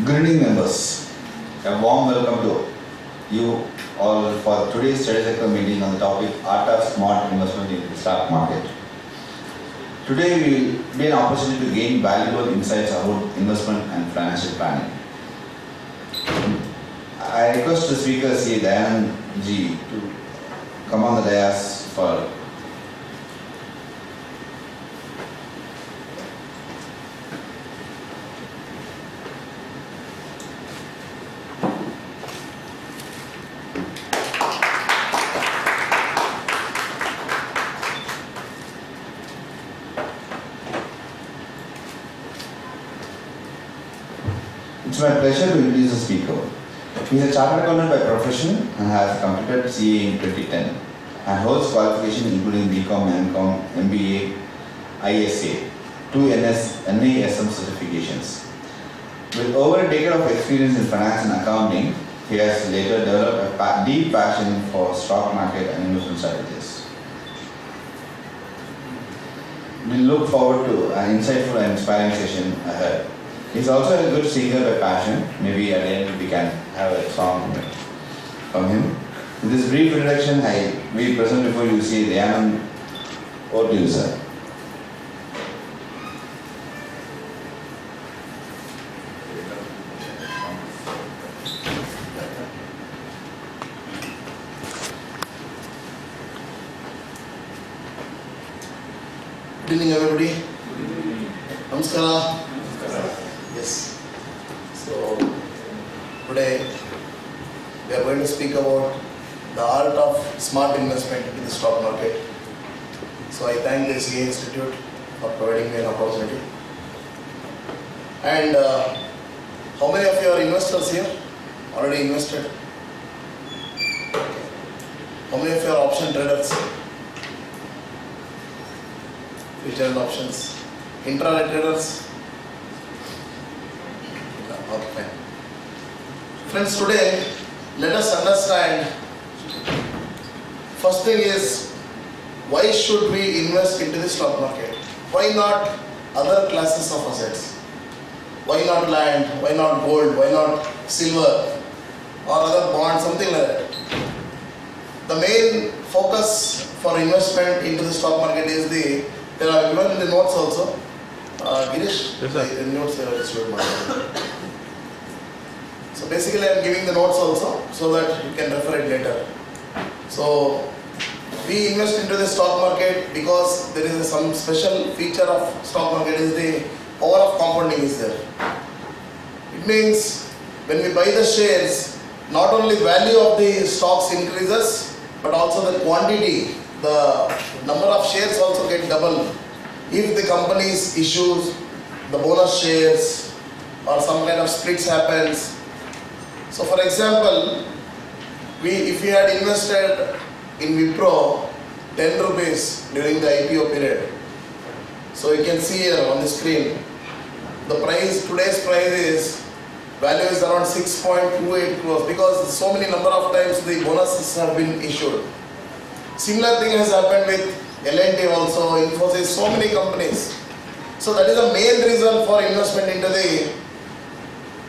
Good evening, members. A warm welcome to you all for today's study circle meeting on the topic Art of Smart Investment in the Stock Market. Today we will be an opportunity to gain valuable insights about investment and financial planning. I request the speaker C. Dayanand G to come on the dais for It's my pleasure to introduce the speaker. He is a chartered accountant by profession and has completed CA in 2010 and holds qualifications including BCom, MCom, MBA, ISA, two NASM certifications. With over a decade of experience in finance and accounting, he has later developed a deep passion for stock market and investment strategies. We look forward to an insightful and inspiring session ahead. He's also a good singer by passion. Maybe at the end we can have a song from him. With this brief introduction, we present before you see Dayanand. Over to you, sir. Good evening, everybody. Namaskara. Yes. So today we are going to speak about the art of smart investment in the stock market. So I thank the CA Institute for providing me an opportunity. And how many of you are investors here? Already invested? How many of you are option traders? Future and options. Intraday traders? Okay. Friends, today let us understand. First thing is, why should we invest into the stock market? Why not other classes of assets? Why not land? Why not gold? Why not silver or other bonds? Something like that. The main focus for investment into the stock market is there are given in the notes also. Girish? Yes, sir. The notes are So basically I am giving the notes also so that you can refer it later. So we invest into the stock market because there is some special feature of stock market is the power of compounding is there. It means when we buy the shares, not only value of the stocks increases, but also the quantity, the number of shares also get double. If the company issues the bonus shares or some kind of splits happens. So for example, if we had invested in Wipro 10 rupees during the IPO period. So you can see here on the screen, the price, today's price is, value is around 6.28 crores because so many number of times the bonuses have been issued. Similar thing has happened with L&T also, Infosys, so many companies. So that is the main reason for investment into the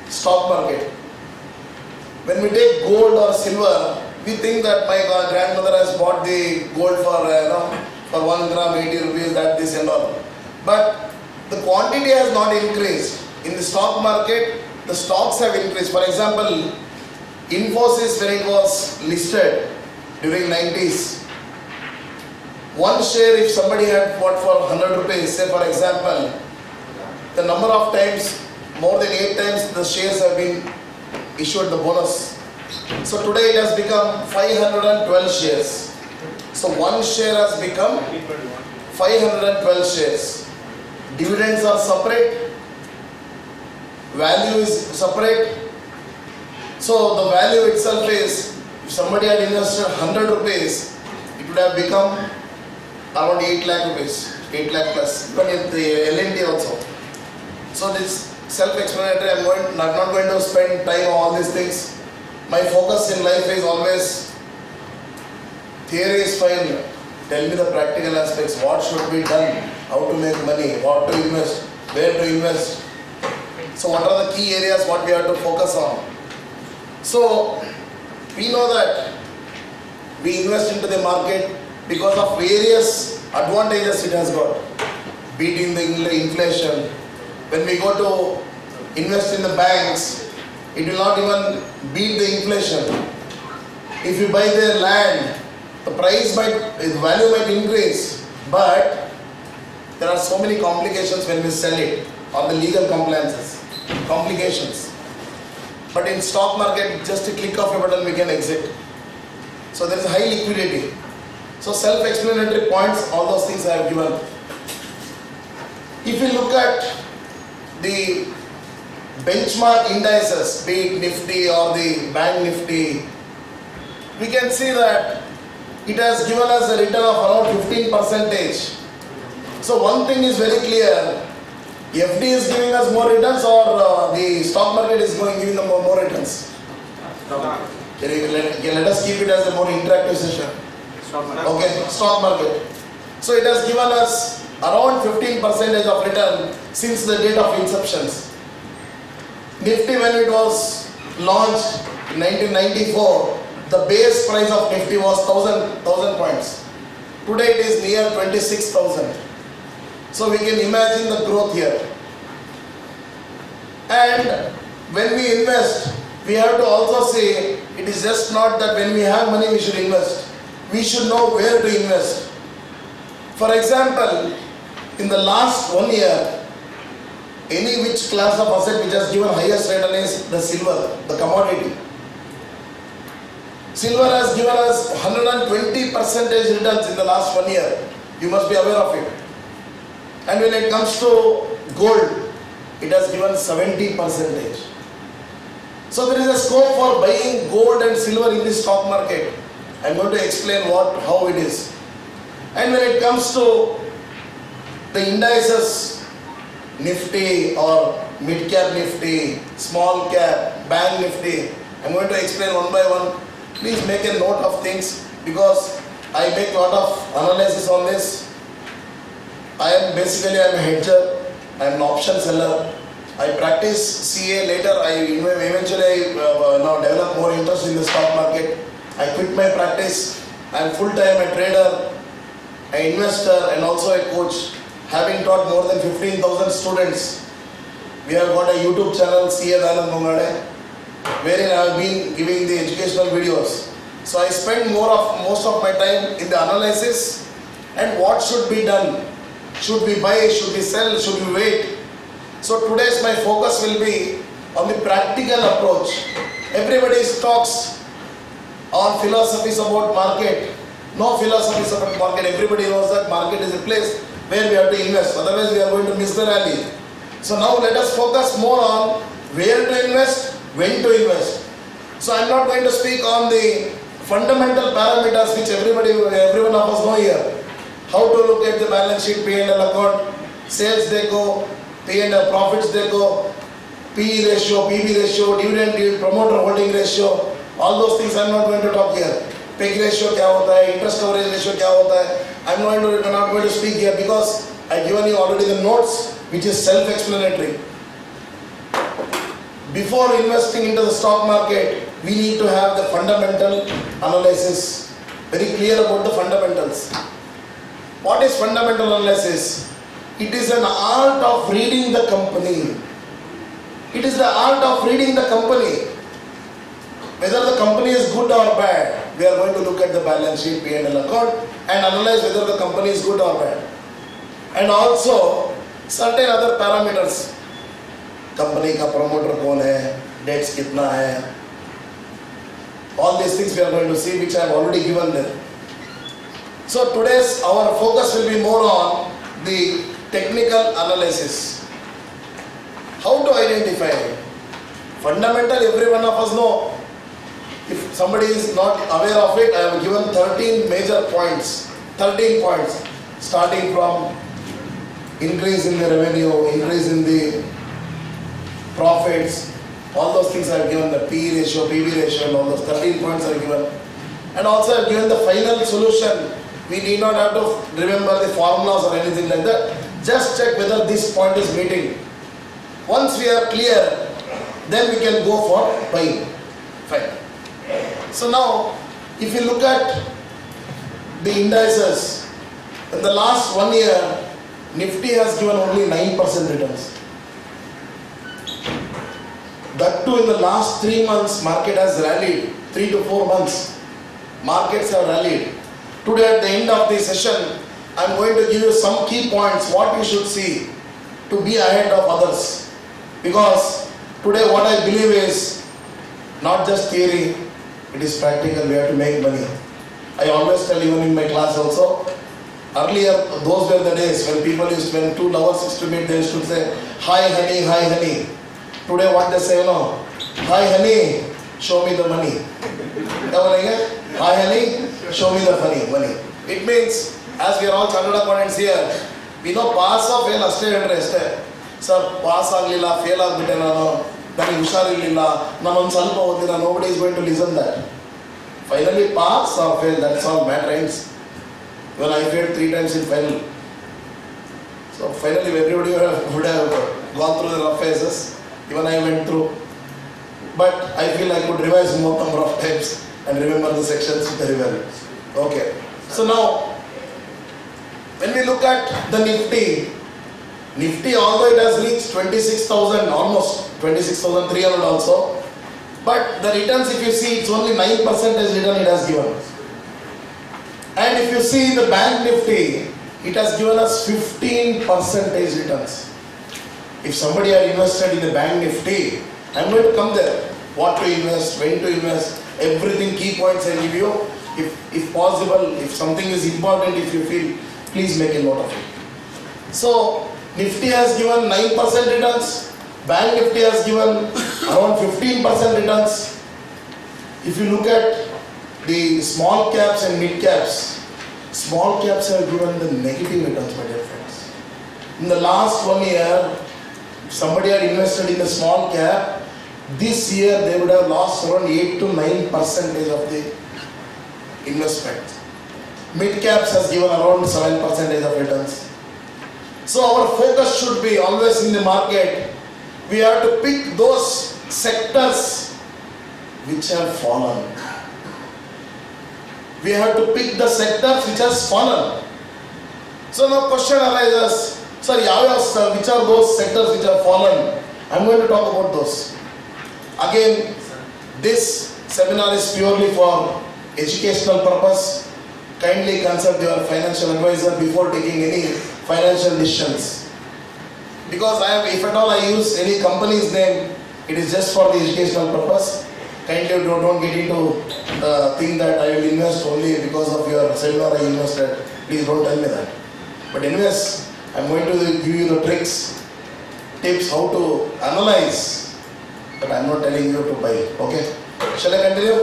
stock market. When we take gold or silver, we think that my grandmother has bought the gold for 1 gram 80 rupees, that this and all. But the quantity has not increased. In the stock market, the stocks have increased. For example, Infosys, when it was listed during 90s, one share if somebody had bought for 100 rupees, say for example, the number of times, more than 8 times the shares have been issued the bonus. So today it has become 512 shares. So one share has become 512 shares. Dividends are separate, value is separate. So the value itself is, if somebody had invested 100 rupees, it would have become around 8 lakh rupees, 8 lakh plus, even in the L&T also. So this self-explanatory, I'm not going to spend time on all these things. My focus in life is always, theory is fine, tell me the practical aspects, what should be done, how to make money, what to invest, where to invest. So what are the key areas what we have to focus on? So we know that we invest into the market because of various advantages it has got. Beating the inflation. When we go to invest in the banks, it will not even beat the inflation. If you buy their land, the value might increase, but there are so many complications when we sell it, or the legal complications. But in stock market, just a click of a button we can exit. So there is high liquidity. So self-explanatory points, all those things I have given. If you look at the benchmark indices, be it Nifty or the Bank Nifty, we can see that it has given us a return of around 15%. So one thing is very clear, FD is giving us more returns or the stock market is giving them more returns? Let us keep it as a more interactive session. Okay, stock market. So it has given us around 15% of return since the date of inceptions. Nifty, when it was launched in 1994, the base price of Nifty was 1000 points. Today it is near 26,000. So we can imagine the growth here. And when we invest, we have to also say, it is just not that when we have money we should invest. We should know where to invest. For example, in the last 1 year, any which class of asset which has given highest return is the silver, the commodity. Silver has given us 120% returns in the last 1 year. You must be aware of it. And when it comes to gold, it has given 70%. So there is a scope for buying gold and silver in the stock market. I am going to explain how it is. And when it comes to the indices, Nifty or mid-cap Nifty, small cap, Bank Nifty, I am going to explain one by one. Please make a note of things because I make a lot of analysis on this. I am a hedger, I am an option seller. I practice CA later, I eventually develop more interest in the stock market. I quit my practice. I am full-time a trader, an investor and also a coach. Having taught more than 15,000 students, we have got a YouTube channel, CA Dayanand Mongade, wherein I have been giving the educational videos. So I spend most of my time in the analysis and what should be done. Should we buy, should we sell, should we wait? So today's my focus will be on the practical approach. Everybody talks on philosophies about market. No philosophies about market. Everybody knows that market is a place where we have to invest. Otherwise we are going to miss the rally. So now let us focus more on where to invest, when to invest. So I am not going to speak on the fundamental parameters which everyone of us know here. How to look at the balance sheet, P&L account, sales they go, P&L profits they go, PE ratio, PB ratio, dividend yield, promoter holding ratio, all those things I am not going to talk here. PEG ratio kya hota hai, interest coverage ratio kya hota hai, I am not going to speak here because I have given you already the notes which is self-explanatory. Before investing into the stock market, we need to have the fundamental analysis, very clear about the fundamentals. What is fundamental analysis? It is an art of reading the company. It is the art of reading the company. Whether the company is good or bad, we are going to look at the balance sheet, P&L account and analyze whether the company is good or bad. And also certain other parameters. Company ka promoter kaun hai, debts kitna hai. All these things we are going to see which I have already given there. So today's our focus will be more on the technical analysis. How to identify? Fundamental, every one of us know. If somebody is not aware of it, I have given 13 major points. 13 points. Starting from increase in the revenue, increase in the profits, all those things I have given, the P ratio, PB ratio and all those 13 points I have given. And also I have given the final solution. We need not have to remember the formulas or anything like that. Just check whether this point is meeting. Once we are clear, then we can go for buying. Fine. So now, if you look at the indices, in the last 1 year, Nifty has given only 9% returns. That too in the last 3 months, market has rallied. 3 to 4 months, markets have rallied. Today at the end of the session, I am going to give you some key points what you should see to be ahead of others. Because today what I believe is not just theory, it is practical, we have to make money. I always tell even in my class also, earlier those were the days when people used, when two lovers used to meet, they used to say, hi honey, hi honey. Today what they say, no, hi honey, show me the money. Hi honey, show me the money. It means, as we are all chartered accountants here, we know pass or fail ಅಷ್ಟೇ ಹೇಳ್ರೆ ಅಷ್ಟೇ. Sir pass ಆಗಲಿಲ್ಲ, fail ಆಗಿಬಿಟ್ಟೆ ನಾನು, ನನಗೆ ಹುಷಾರಿರಲಿಲ್ಲ, ನಾನೊಂದು ಸ್ವಲ್ಪ ಓದಿಲ್ಲ, nobody is going to listen that. Finally pass or fail, that's all matters. When I failed 3 times in final. So finally everybody would have gone through the rough phases, even I went through. But I feel I could revise more number of times and remember the sections very well. Okay. So now, when we look at the Nifty although it has reached 26,000, almost 26,300 also, but the returns if you see, it's only 9% return it has given. And if you see the Bank Nifty, it has given us 15% returns. If somebody had invested in the Bank Nifty, I am going to come there. What to invest, when to invest, everything, key points I give you. If possible, if something is important, if you feel, please make a note of it. So, Nifty has given 9% returns, Bank Nifty has given around 15% returns. If you look at the small caps and mid caps, small caps have given the negative returns, my dear friends. In the last 1 year, if somebody had invested in a small cap, this year they would have lost around 8 to 9% of the investment. Mid caps has given around 7% of returns. So our focus should be always in the market. We have to pick those sectors which have fallen. We have to pick the sectors which has fallen. So now question arises, sir, which are those sectors which have fallen? I am going to talk about those. Again, this seminar is purely for educational purpose. Kindly consult your financial advisor before taking any financial decisions. Because if at all I use any company's name, it is just for the educational purpose. Kindly don't get into think that I will invest only because of your seminar I invested. Please don't tell me that. But anyways, I am going to give you the tricks, tips how to analyze. But I am not telling you to buy. Okay? Shall I continue?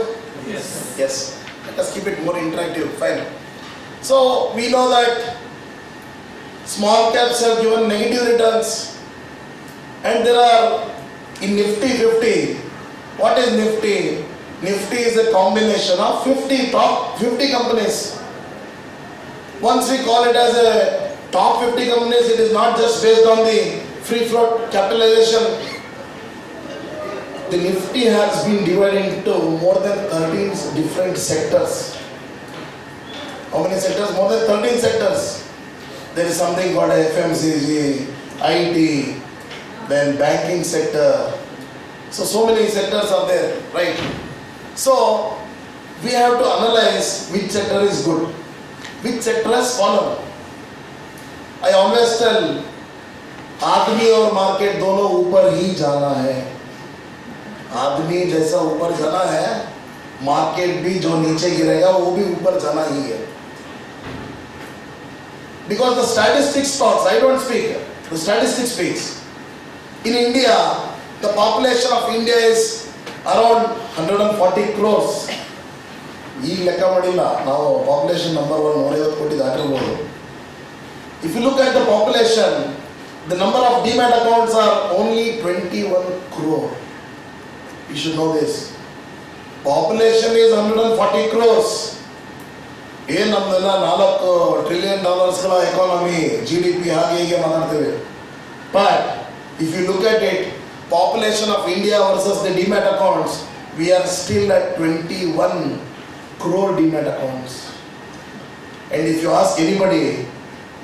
Yes. Let us keep it more interactive. Fine. So we know that small caps have given negative returns, and there are in Nifty 50. What is Nifty? Nifty is a combination of top 50 companies. Once we call it as a top 50 companies, it is not just based on the free float capitalization. The Nifty has been divided into more than 13 different sectors. How many sectors? More than 13 sectors. There is something called FMCG, IT, then banking sector. So many sectors are there, right? So, we have to analyze which sector is good, which sector has fallen. I always tell, आदमी और market दोनों ऊपर ही जाना है. आदमी जैसा ऊपर जाना है, मार्केट भी जो नीचे गिरेगा वो भी ऊपर जाना ही है. Because the statistics talks, I don't speak, the statistics speaks. In India, the population of India is around 140 crores. ಈಗ ಲೆಕ್ಕ ಮಾಡಿಲ್ಲ ನಾವು ಪಾಪ್ಯುಲೇಷನ್ ನಂಬರ್ 150 ಕೋಟಿ ದಾಟಿರಬಹುದು. If you look at the population, the number of demat accounts are only 21 crore. You should know this. Population is 140 crores. ಏನು ನಮ್ದೆಲ್ಲ $4 trillion economy, GDP ಹಾಗೆ ಹೀಗೆ ಮಾತಾಡ್ತೇವೆ. But If you look at it, population of India versus the demat accounts, we are still at 21 crore demat accounts. And if you ask anybody,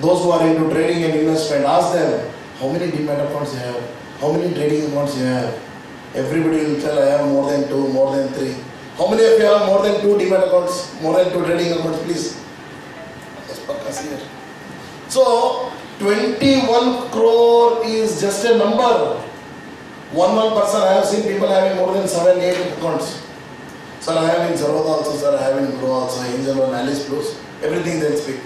those who are into trading and investment, ask them, how many demat accounts you have? How many trading accounts you have? Everybody will tell, I have more than 2, more than 3. How many of you have more than 2 demat accounts, more than 2 trading accounts, please? Yes, Pakkas here. So, 21 crore is just a number. One person, I have seen people having more than 7, 8 accounts. Sir, I have in Zerodha also, sir, I have in Grow also, Angel One, Alice Plus, everything they speak.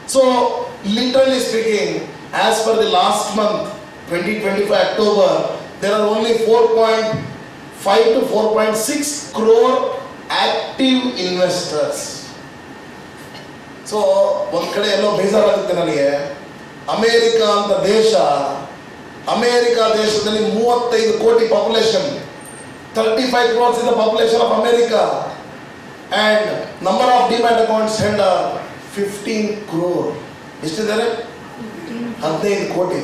So, literally speaking, as per the last month, 2025 October, there are only 4.5 to 4.6 crore active investors. So, ಒಂದು ಕಡೆ ಎಲ್ಲೋ ಬೇಜಾರಾಗುತ್ತೆ ನನಗೆ. America ಅಂತ ದೇಶ, America ದೇಶದಲ್ಲಿ 35 ಕೋಟಿ population, 35 crores is the population of America, and number of demat accounts held are 15 crore. ಎಷ್ಟಿದ್ದಾರೆ? 15 ಕೋಟಿ.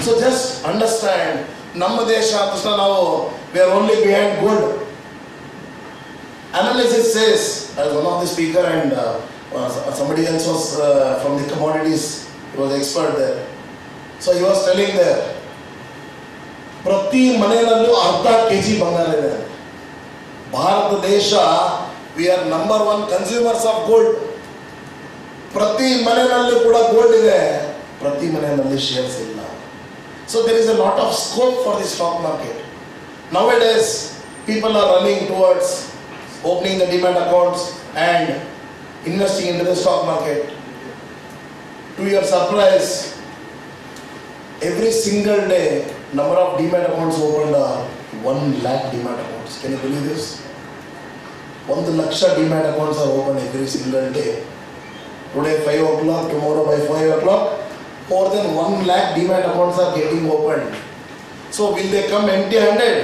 So just understand, ನಮ್ಮ ದೇಶ ಅಂತ ನಾವು we are only behind gold. Analysis says, as one of the speaker and somebody else was from the commodities, he was expert there. So he was telling there, ಪ್ರತಿ ಮನೆಯಲ್ಲೂ ಅರ್ಧ KG ಬಂಗಾರ ಇದೆ. ಭಾರತ ದೇಶ, we are number 1 consumers of gold. ಪ್ರತಿ ಮನೆಯಲ್ಲೂ ಕೂಡ gold ಇದೆ, ಪ್ರತಿ ಮನೆಯಲ್ಲಿ ಶೇರ್ಸ್ ಇಲ್ಲ. So there is a lot of scope for the stock market. Nowadays, people are running towards opening the demat accounts and investing into the stock market. To your surprise, every single day, number of demat accounts opened are 1 lakh demat accounts. Can you believe this? 1 laksha demat accounts are opened every single day. Today 5 o'clock, tomorrow by 5 o'clock, more than 1 lakh demat accounts are getting opened. So will they come empty-handed?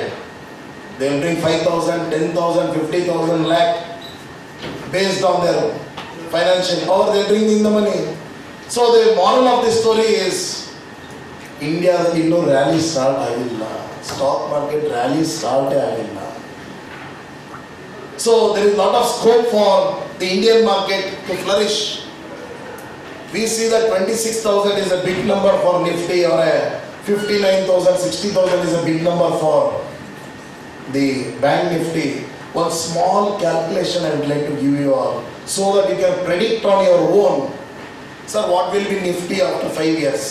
They will bring 5,000, 10,000, 50,000 lakh based on their financial power. They are bringing the money. So the moral of the story is, India ಇನ್ನೂ rally start ಆಗಿಲ್ಲ, stock market rally start ಆಗಿಲ್ಲ. So there is lot of scope for the Indian market to flourish. We see that 26,000 is a big number for Nifty, or a 59,000, 60,000 is a big number for the Bank Nifty. One small calculation I would like to give you all, so that you can predict on your own, sir, what will be Nifty after 5 years.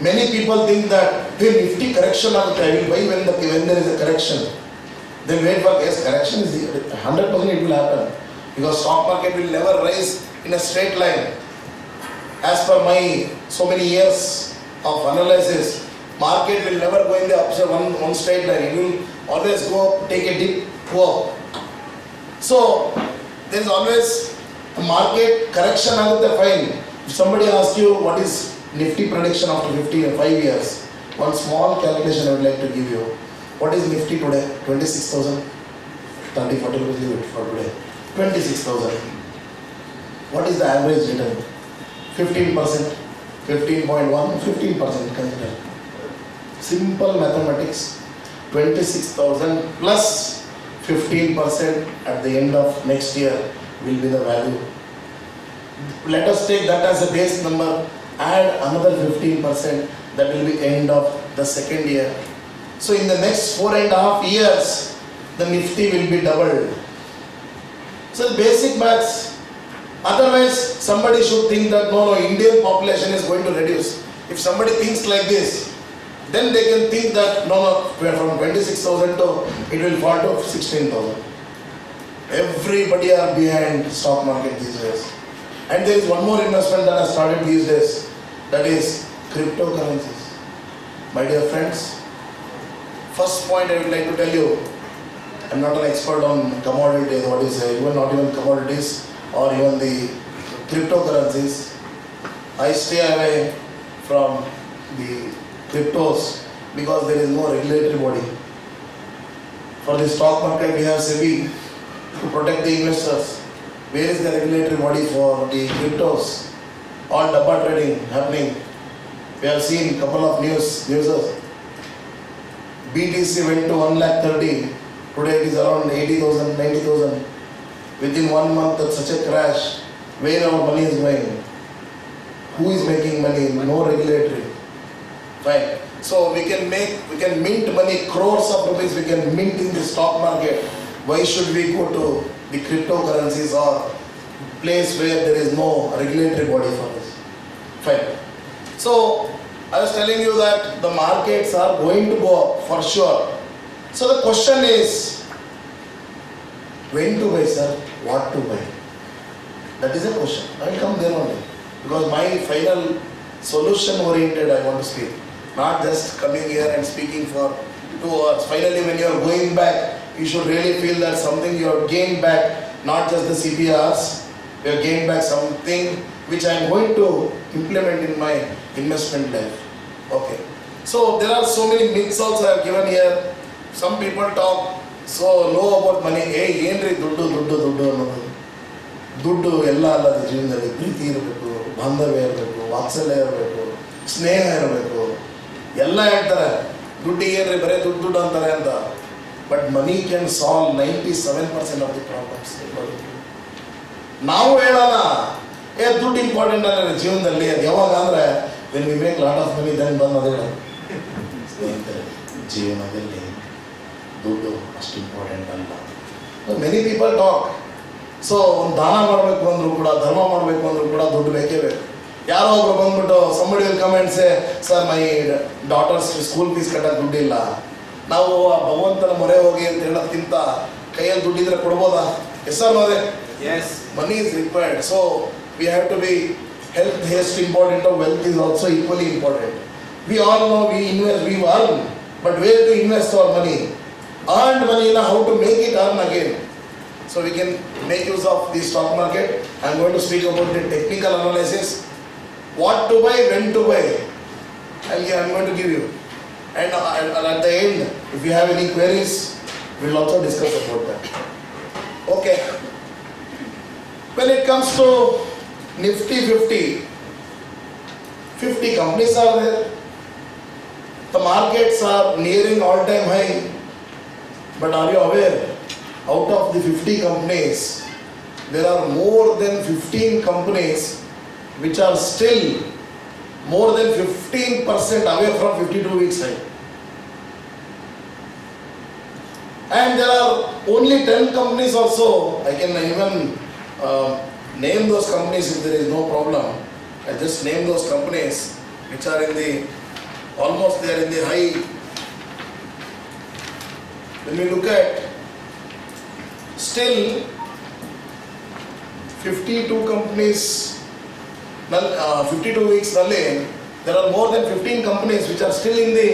Many people think that, hey, Nifty correction agutte, I will buy when there is a correction. Then wait for, yes, correction is 100% it will happen, because stock market will never rise in a straight line. As per my so many years of analysis, market will never go in the upside one straight line. It will always go up, take a dip, go up. So there is always a market correction agutte, fine. If somebody asks you what is Nifty prediction after 5 years, one small calculation I would like to give you. What is Nifty today? 26,000. 30, 40 rupees leave it for today. 26,000. What is the average return? 15%, 15.1, 15% consider. Simple mathematics. 26,000 plus 15% at the end of next year will be the value. Let us take that as a base number. Add another 15%, that will be end of the second year. So in the next 4.5 years, the Nifty will be doubled. So basic maths. Otherwise, somebody should think that no, Indian population is going to reduce. If somebody thinks like this, then they can think that no, we are from 26,000 to it will fall to 16,000. Everybody are behind stock market these days. And there is one more investment that has started these days, that is cryptocurrencies. My dear friends, first point I would like to tell you, I am not an expert on commodities, what is even not even commodities or even the cryptocurrencies. I stay away from the cryptos because there is no regulatory body. For the stock market we have SEBI to protect the investors. Where is the regulatory body for the cryptos? All dabba trading happening. We have seen couple of news. BTC went to 1,30,000. Today it is around 80,000, 90,000. Within 1 month, that's such a crash. Where our money is going? Who is making money? No regulatory. Fine. So we can mint money, crores of rupees we can mint in the stock market. Why should we go to the cryptocurrencies or place where there is no regulatory body for this? Fine. So I was telling you that the markets are going to go up for sure. So the question is, when to buy, sir? What to buy? That is a question. I will come there only. Because my final solution oriented I want to speak. Not just coming here and speaking for 2 hours. Finally, when you are going back, you should really feel that something you have gained back, not just the CPRs, you have gained back something which I am going to implement in my investment life. Okay. So there are so many myths also I have given here. Some people talk so low about money. Hey, ಏನ್ರಿ ದುಡ್ಡು ಅನ್ನೋದು. ದುಡ್ಡು ಎಲ್ಲ ಅಲ್ಲ ಜೀವನದಲ್ಲಿ. ಪ್ರೀತಿ ಇರಬೇಕು, ಬಾಂಧವ್ಯ ಇರಬೇಕು, ವಾತ್ಸಲ್ಯ ಇರಬೇಕು, ಸ್ನೇಹ ಇರಬೇಕು. ಎಲ್ಲ ಹೇಳ್ತಾರೆ ದುಡ್ಡಿಗೆ ಏನ್ರಿ ಬರೀ ದುಡ್ಡು ಅಂತಾರೆ ಅಂತ. But money can solve 97% of the problems. ನಾವು ಹೇಳೋಣ ದುಡ್ಡು ಇಂಪಾರ್ಟೆಂಟ್ ಅಲ್ಲ ಜೀವನದಲ್ಲಿ. ಅದು ಯಾವಾಗ ಅಂದರೆ when we make lot of money then ಬಂದು ಅದೇ ಸ್ನೇಹಿತರೆ ಜೀವನದಲ್ಲಿ ದುಡ್ಡು ಅಷ್ಟು ಇಂಪಾರ್ಟೆಂಟ್ ಅಲ್ಲ. Many people talk. ಸೊ ಒಂದು ದಾನ ಮಾಡಬೇಕು ಅಂದರೂ ಕೂಡ, ಧರ್ಮ ಮಾಡಬೇಕು ಅಂದರೂ ಕೂಡ ದುಡ್ಡು ಬೇಕೇ ಬೇಕು. ಯಾರೋ ಒಬ್ರು ಬಂದ್ಬಿಟ್ಟು somebody will come and say, sir my daughters school fees ಕಟ್ಟಕ್ಕೆ ದುಡ್ಡಿಲ್ಲ. ನಾವು ಆ ಭಗವಂತನ ಮೊರೆ ಹೋಗಿ ಅಂತ ಹೇಳೋದಕ್ಕಿಂತ ಕೈಯಲ್ಲಿ ದುಡ್ಡಿದ್ರೆ ಕೊಡ್ಬೋದಾ? ಎಸ್ ಸರ್ ನೋದೆ? Yes. Money is required. So we have to be health is important or wealth is also equally important. We all know we invest, we earn, but where to invest our money? Earned money, how to make it earn again. So we can make use of the stock market. I am going to speak about the technical analysis. What to buy, when to buy. I am going to give you. And at the end, if you have any queries, we will also discuss about that. Okay. When it comes to Nifty 50, 50 companies are there. The markets are nearing all-time high. But are you aware, out of the 50 companies, there are more than 15 companies which are still more than 15% away from 52 weeks high. And there are only 10 companies also. I can even name those companies if there is no problem. I just name those companies which are in the, almost they are in the high. When we look at still 52 companies, 52 weeks nalli, there are more than 15 companies which are still in the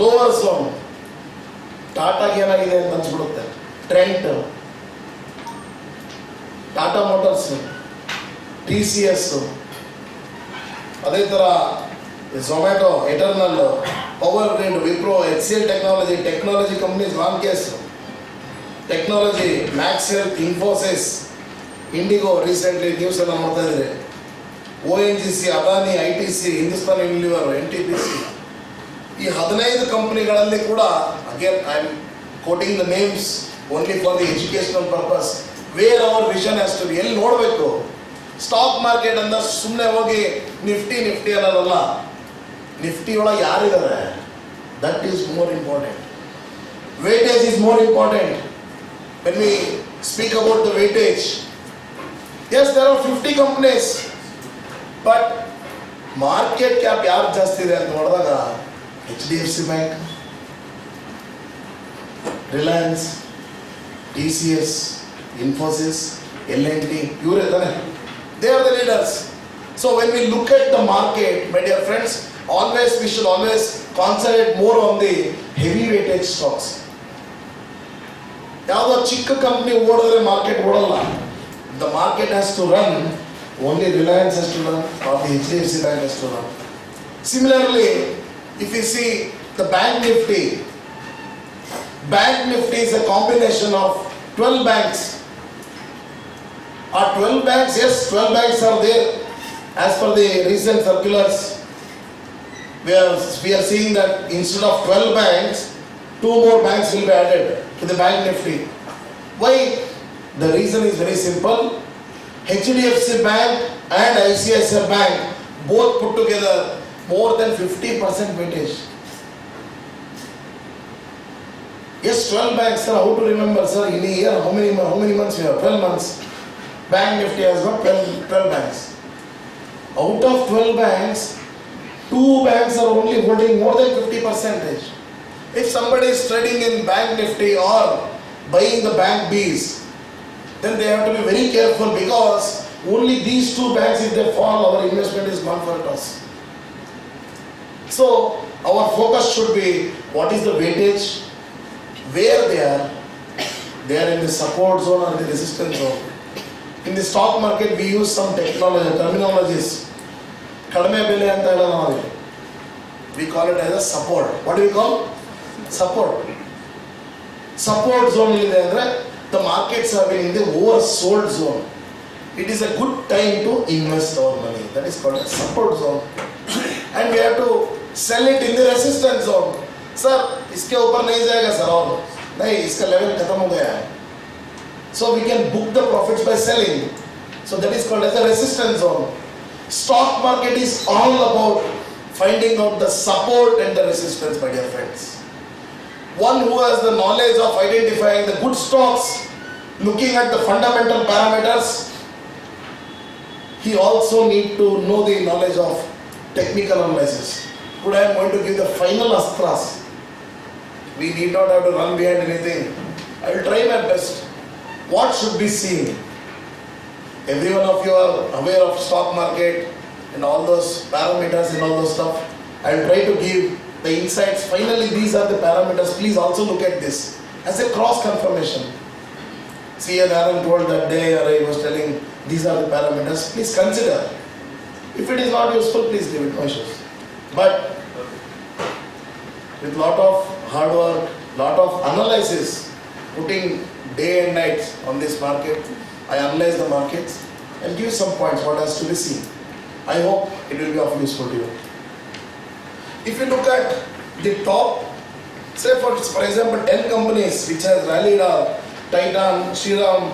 lower zone. Tata ಏನಾಗಿದೆ ಅಂತ ಅನ್ಸ್ಬಿಡುತ್ತೆ. Trent, Tata Motors, TCS, ಅದೇ ಥರ Zomato, Eternal, Power Grid, Wipro, HCL technology companies long case, technology, Max health, Infosys, IndiGo recently news ಎಲ್ಲ ನೋಡ್ತಾ ಇದ್ರೆ, ONGC, Adani, ITC, Hindustan Unilever, NTPC, ಈ 15 ಕಂಪನಿಗಳಲ್ಲಿ ಕೂಡ again I am quoting the names only for the educational purpose. Where our vision has to be. ಎಲ್ಲಿ ನೋಡಬೇಕು stock market ಅಂತ ಸುಮ್ಮನೆ ಹೋಗಿ ನಿಫ್ಟಿ ಅನ್ನೋದಲ್ಲ. ನಿಫ್ಟಿ ಒಳಗೆ ಯಾರಿದ್ದಾರೆ, that is more important. Weightage is more important. When we speak about the weightage, as there are 50 companies, but market cap ಯಾರು ಜಾಸ್ತಿ ಇದೆ ಅಂತ ನೋಡಿದಾಗ HDFC bank, Reliance, TCS, Infosys, L&T, ಇವರೇ ತಾನೆ, they are the leaders. So when we look at the market, my dear friends, we should always concentrate more on the heavy weightage stocks. ಯಾವುದೋ ಚಿಕ್ಕ company ಓಡಿದ್ರೆ market ಓಡಲ್ಲ. The market has to run, only Reliance has to run or the HDFC Bank has to run. Similarly, if you see the Bank Nifty is a combination of 12 banks. Are 12 banks? Yes, 12 banks are there as per the recent circulars. we are seeing that instead of 12 banks, 2 more banks will be added to the bank nifty. Why? The reason is very simple. HDFC Bank and ICICI Bank both put together more than 50% weightage. Yes, 12 banks, sir. How to remember, sir? In a year, how many months we have? 12 months. Bank Nifty has got 12 banks. Out of 12 banks, 2 banks are only holding more than 50%. If somebody is trading in Bank Nifty or buying the Bank Bs, then they have to be very careful, because only these 2 banks, if they fall, our investment is gone for a toss. So our focus should be, what is the weightage, where they are in the support zone or the resistance zone. In the stock market, we use some terminologies. Kadame bele anta ಹೇಳಲ್ಲ ನಾವು. We call it as a support. What do we call? Support. Support zone ಇದೆ ಅಂದ್ರೆ, the markets have been in the oversold zone. It is a good time to invest our money. That is called a support zone. And we have to sell it in the resistance zone. Sir, इसके ऊपर नहीं जाएगा sir, और नहीं, इसका level खत्म हो गया है. So we can book the profits by selling. So that is called as a resistance zone. Stock market is all about finding out the support and the resistance, my dear friends. One who has the knowledge of identifying the good stocks, looking at the fundamental parameters, he also need to know the knowledge of technical analysis. Today I am going to give the final astras. We need not have to run behind anything. I will try my best. What should be seen? Every one of you are aware of stock market and all those parameters and all those stuff. I will try to give the insights. Finally, these are the parameters. Please also look at this as a cross confirmation. See, as Aaron told that day, or I was telling, these are the parameters. Please consider. If it is not useful, please leave it, no issues. But with lot of hard work, lot of analysis, putting day and night on this market, I analyze the markets and give some points what has to be seen. I hope it will be of useful to you. If you look at the top, say for example 10 companies which has rallied are Titan, Shriram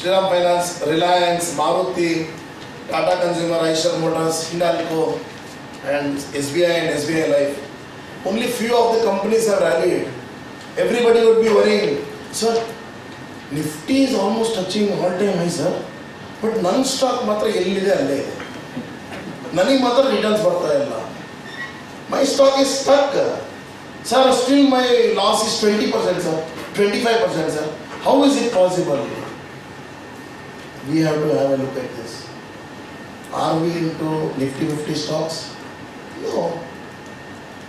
Finance, Reliance, Maruti, Tata Consumer, Eicher Motors, Hindalco and SBI and SBI Life. Only few of the companies have rallied. Everybody would be worrying, sir, Nifty is almost touching all-time high, sir. But non-stock matra ellide alle ide. Nanige matra returns barta illa. My stock is stuck. Sir, still my loss is 20%, sir. 25%, sir. How is it possible? We have to have a look at this. Are we into Nifty 50 stocks? No.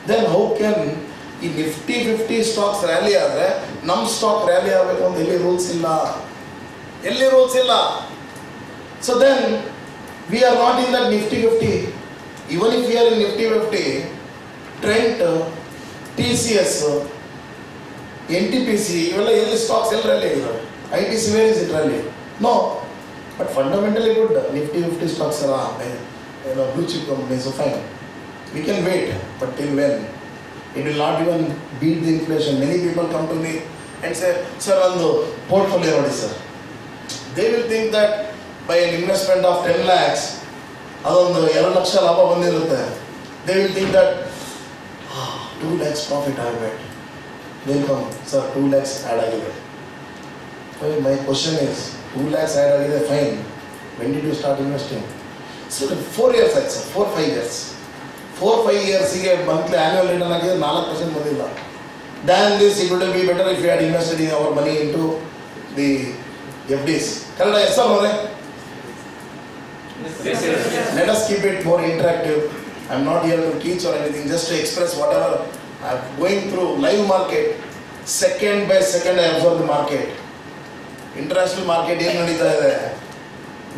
Then how can ಈ Nifty 50 stocks rally ಆದರೆ ನಮ್ಮ stock rally ಆಗಬೇಕು ಅಂತ ಎಲ್ಲಿ rules ಇಲ್ಲ. So then we are not in that Nifty 50. Even if we are in Nifty 50, Trent, TCS, NTPC ಇವೆಲ್ಲ ಎಲ್ಲಿ ಸ್ಟಾಕ್ಸ್ ಎಲ್ಲಿ ರ್ಯಾಲಿ ಆಗಿದ್ದಾವೆ? ITC where is it rally? No. But fundamentally good Nifty 50 stocks ಅಲ್ಲ, blue chip companies, fine. We can wait, but till when? It will not even beat the inflation. Many people come to me and say, sir, on the portfolio, sir. They will think that by an investment of 10 lakhs, adondu 2 lakhs ಲಾಭ ಬಂದಿರುತ್ತೆ. They will think that 2 lakhs profit I made. They will come, sir, 2 lakhs add agide. My question is, 2 lakhs add agide, fine. When did you start investing? Sir, 4 years ಆಯ್ತು, sir, 4-5 years. 4-5 yearsಗೆ monthly annual return ಆಗಿದೆ 4% ಬಂದಿಲ್ಲ. Than this, it would be better if we had invested in our money into the FDs. Kannada yes sir ಅವರೇ? Let us keep it more interactive. I am not here to teach or anything, just to express whatever I am going through. Live market, second by second I observe the market. International market ಏನು ನಡೀತಾ ಇದೆ,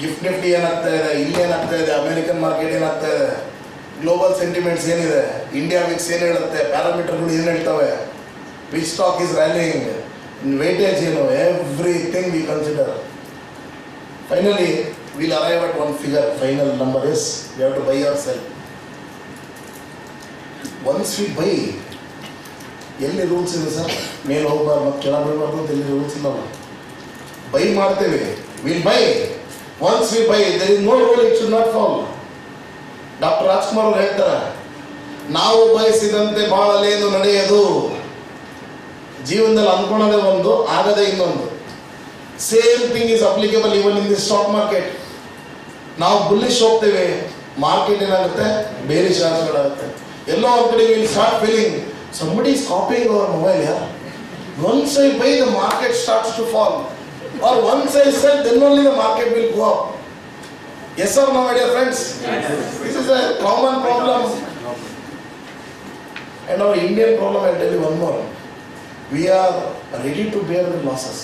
gift Nifty ಏನಾಗ್ತಾ ಇದೆ, ಇಲ್ಲಿ ಏನಾಗ್ತಾ ಇದೆ, American market ಏನಾಗ್ತಾ ಇದೆ, ಗ್ಲೋಬಲ್ ಸೆಂಟಿಮೆಂಟ್ಸ್ ಏನಿದೆ, ಇಂಡಿಯಾ ವಿಕ್ಸ್ ಏನು ಹೇಳುತ್ತೆ, ಪ್ಯಾರಾಮೀಟರ್ಗಳು ಏನು ಹೇಳ್ತವೆ, which stock is rallying, weightage ಏನು, everything we consider. Finally will arrive at one figure. Final number is we have to buy or sell. Once we buy, ಎಲ್ಲಿ ರೂಲ್ಸ್ ಇದೆ sir? ಮೇಲೆ ಹೋಗ್ಬಾರ್ದು ಮತ್ತು ಕೆಳಗೆ ಬೀಳ್ಬಾರ್ದು ಅಂತ ಎಲ್ಲಿ ರೂಲ್ಸ್ ಇಲ್ಲಲ್ಲ. ಬೈ ಮಾಡ್ತೇವೆ, will buy. Once we buy there is no rule it should not follow. Doctor Rajkumar ಅವರು ಹೇಳ್ತಾರೆ, ನಾವು ಬಯಸಿದಂತೆ ಬಾಳಲೇನು ನಡೆಯೋದು. ಜೀವನದಲ್ಲಿ ಅನ್ಕೊಳ್ಳೋದೇ ಒಂದು, ಆಗದೇ ಇನ್ನೊಂದು. Same thing is applicable even in the stock market. ನಾವು ಬುಲ್ಲಿಶ್ ಹೋಗ್ತೇವೆ, ಮಾರ್ಕೆಟ್ ಏನಾಗುತ್ತೆ, ಬೇರೆ ಚಾನ್ಸ್ಗಳಾಗುತ್ತೆ. ಎಲ್ಲೋ ಒಂದು ಕಡೆ will start feeling somebody is copying our mobile here. Once I buy, the market starts to fall. Or once I sell, then only the market will go up. Yes or no, my dear friends? Yes. This is a common problem. And our Indian problem, I'll tell you one more. We are ready to bear the losses,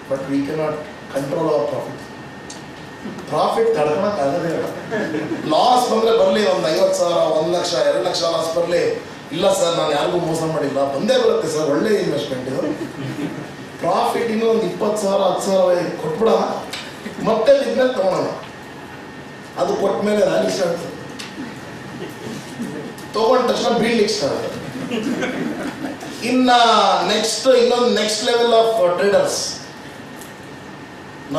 but we cannot control our profit. Profit ತಡ್ಕೊಳಕ್ಕಾಗದೇ ಇಲ್ಲ. Loss ಬಂದರೆ ಬರಲಿ, ಒಂದು 50,000, 1 lakh, 2 lakh loss ಬರಲಿ. ಇಲ್ಲ sir, ನಾನು ಯಾರಿಗೂ ಮೋಸ ಮಾಡಿಲ್ಲ, ಬಂದೇ ಬರುತ್ತೆ ಸರ್, ಒಳ್ಳೆ ಇನ್ವೆಸ್ಟ್ಮೆಂಟ್ ಇದು. ಪ್ರಾಫಿಟ್ ಇನ್ನೂ ಒಂದು 20,000, 10,000 ಕೊಟ್ಬಿಡೋಣ, ಮತ್ತೆ ಬಿಸ್ನೆಸ್ ತಗೊಳ್ಳೋಣ. ಅದು ಕೊಟ್ಟ ಮೇಲೆ ರ್ಯಾಲಿ ಸ್ಟಾರ್ಟ್, ತಗೊಂಡ ತಕ್ಷಣ ಬೀಳ್ಲಿಕ್ಕೆ ಸ್ಟಾರ್ಟ್. ಇನ್ನು next level of traders.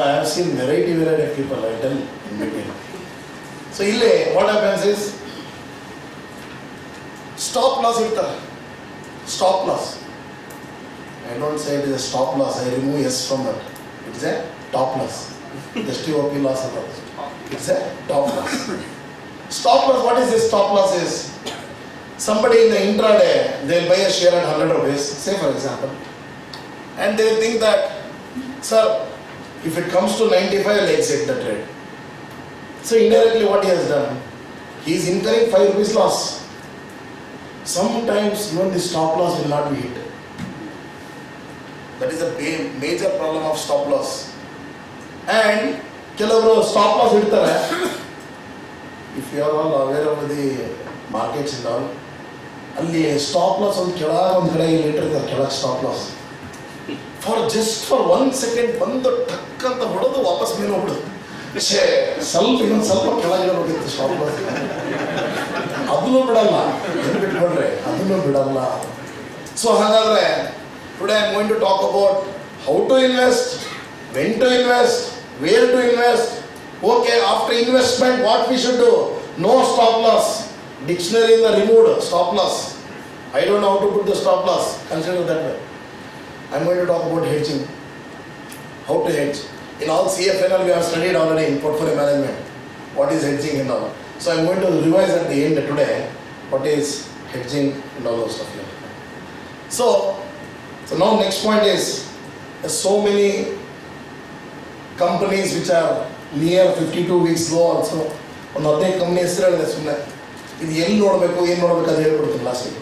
I have seen variety of people, I tell in between. So ಇಲ್ಲೇ what happens is, stop loss ಇರ್ತಾರೆ. Stop loss, I don't say it is a stop loss, I remove S from that. It's a top loss. STOP loss ಅಲ್ಲ, it's a top loss. Stop loss, what is this stop loss is? Somebody in the intraday, they'll buy a share at 100 rupees, say for example, and they'll think that, sir, if it comes to 95, I'll exit the trade. So indirectly what he has done, he is incurring 5 rupees loss. Sometimes even the stop loss will not be hit. That is a major problem of stop loss. And ಕೆಲವರು stop loss ಇಡ್ತಾರೆ. If you are all aware of the markets ಇಂದ, ಅಲ್ಲಿ stop loss ಒಂದು ಕಡೆ ಇಟ್ಟಿರ್ತಾರೆ, ಕೆಳಗೆ stop loss for 1 second ಬಂದು ಟಕ್ ಅಂತ ಹೊಡೆದು ವಾಪಸ್ ಮೇಲೆ ಹೋಗ್ಬಿಡುದು. ಇನ್ನೊಂದು ಸ್ವಲ್ಪ ಕೆಳಗೆ ಹೋಗಿತ್ತು ಸ್ಟಾಪ್ ಲಾಸ್, ಅದನ್ನು ಬಿಡಲ್ಲ. ಏನು ಬಿಟ್ಕೊಂಡ್ರೆ ಅದನ್ನು ಬಿಡಲ್ಲ. ಸೊ ಹಾಗಾದ್ರೆ today I am going to talk about how to invest, when to invest, where to invest. Okay, after investment what we should do? No stop loss. Dictionary in the removed stop loss. I don't know how to put the stop loss, consider that way. I am going to talk about hedging, how to hedge. In all CFNL we have studied already in portfolio management what is hedging and all. So I am going to revise at the end today what is hedging and all those stuff. So now next point is, so many companies which are near 52 weeks low also. ಒಂದು 15 company ಹೆಸರು ಹೇಳಿದೆ ಸುಮ್ಮನೆ. ಇದು ಎಲ್ಲಿ ನೋಡಬೇಕು, ಏನು ನೋಡಬೇಕು ಅದು ಹೇಳ್ಕೊಡ್ತೀನಿ ಲಾಸ್ಟಿಗೆ.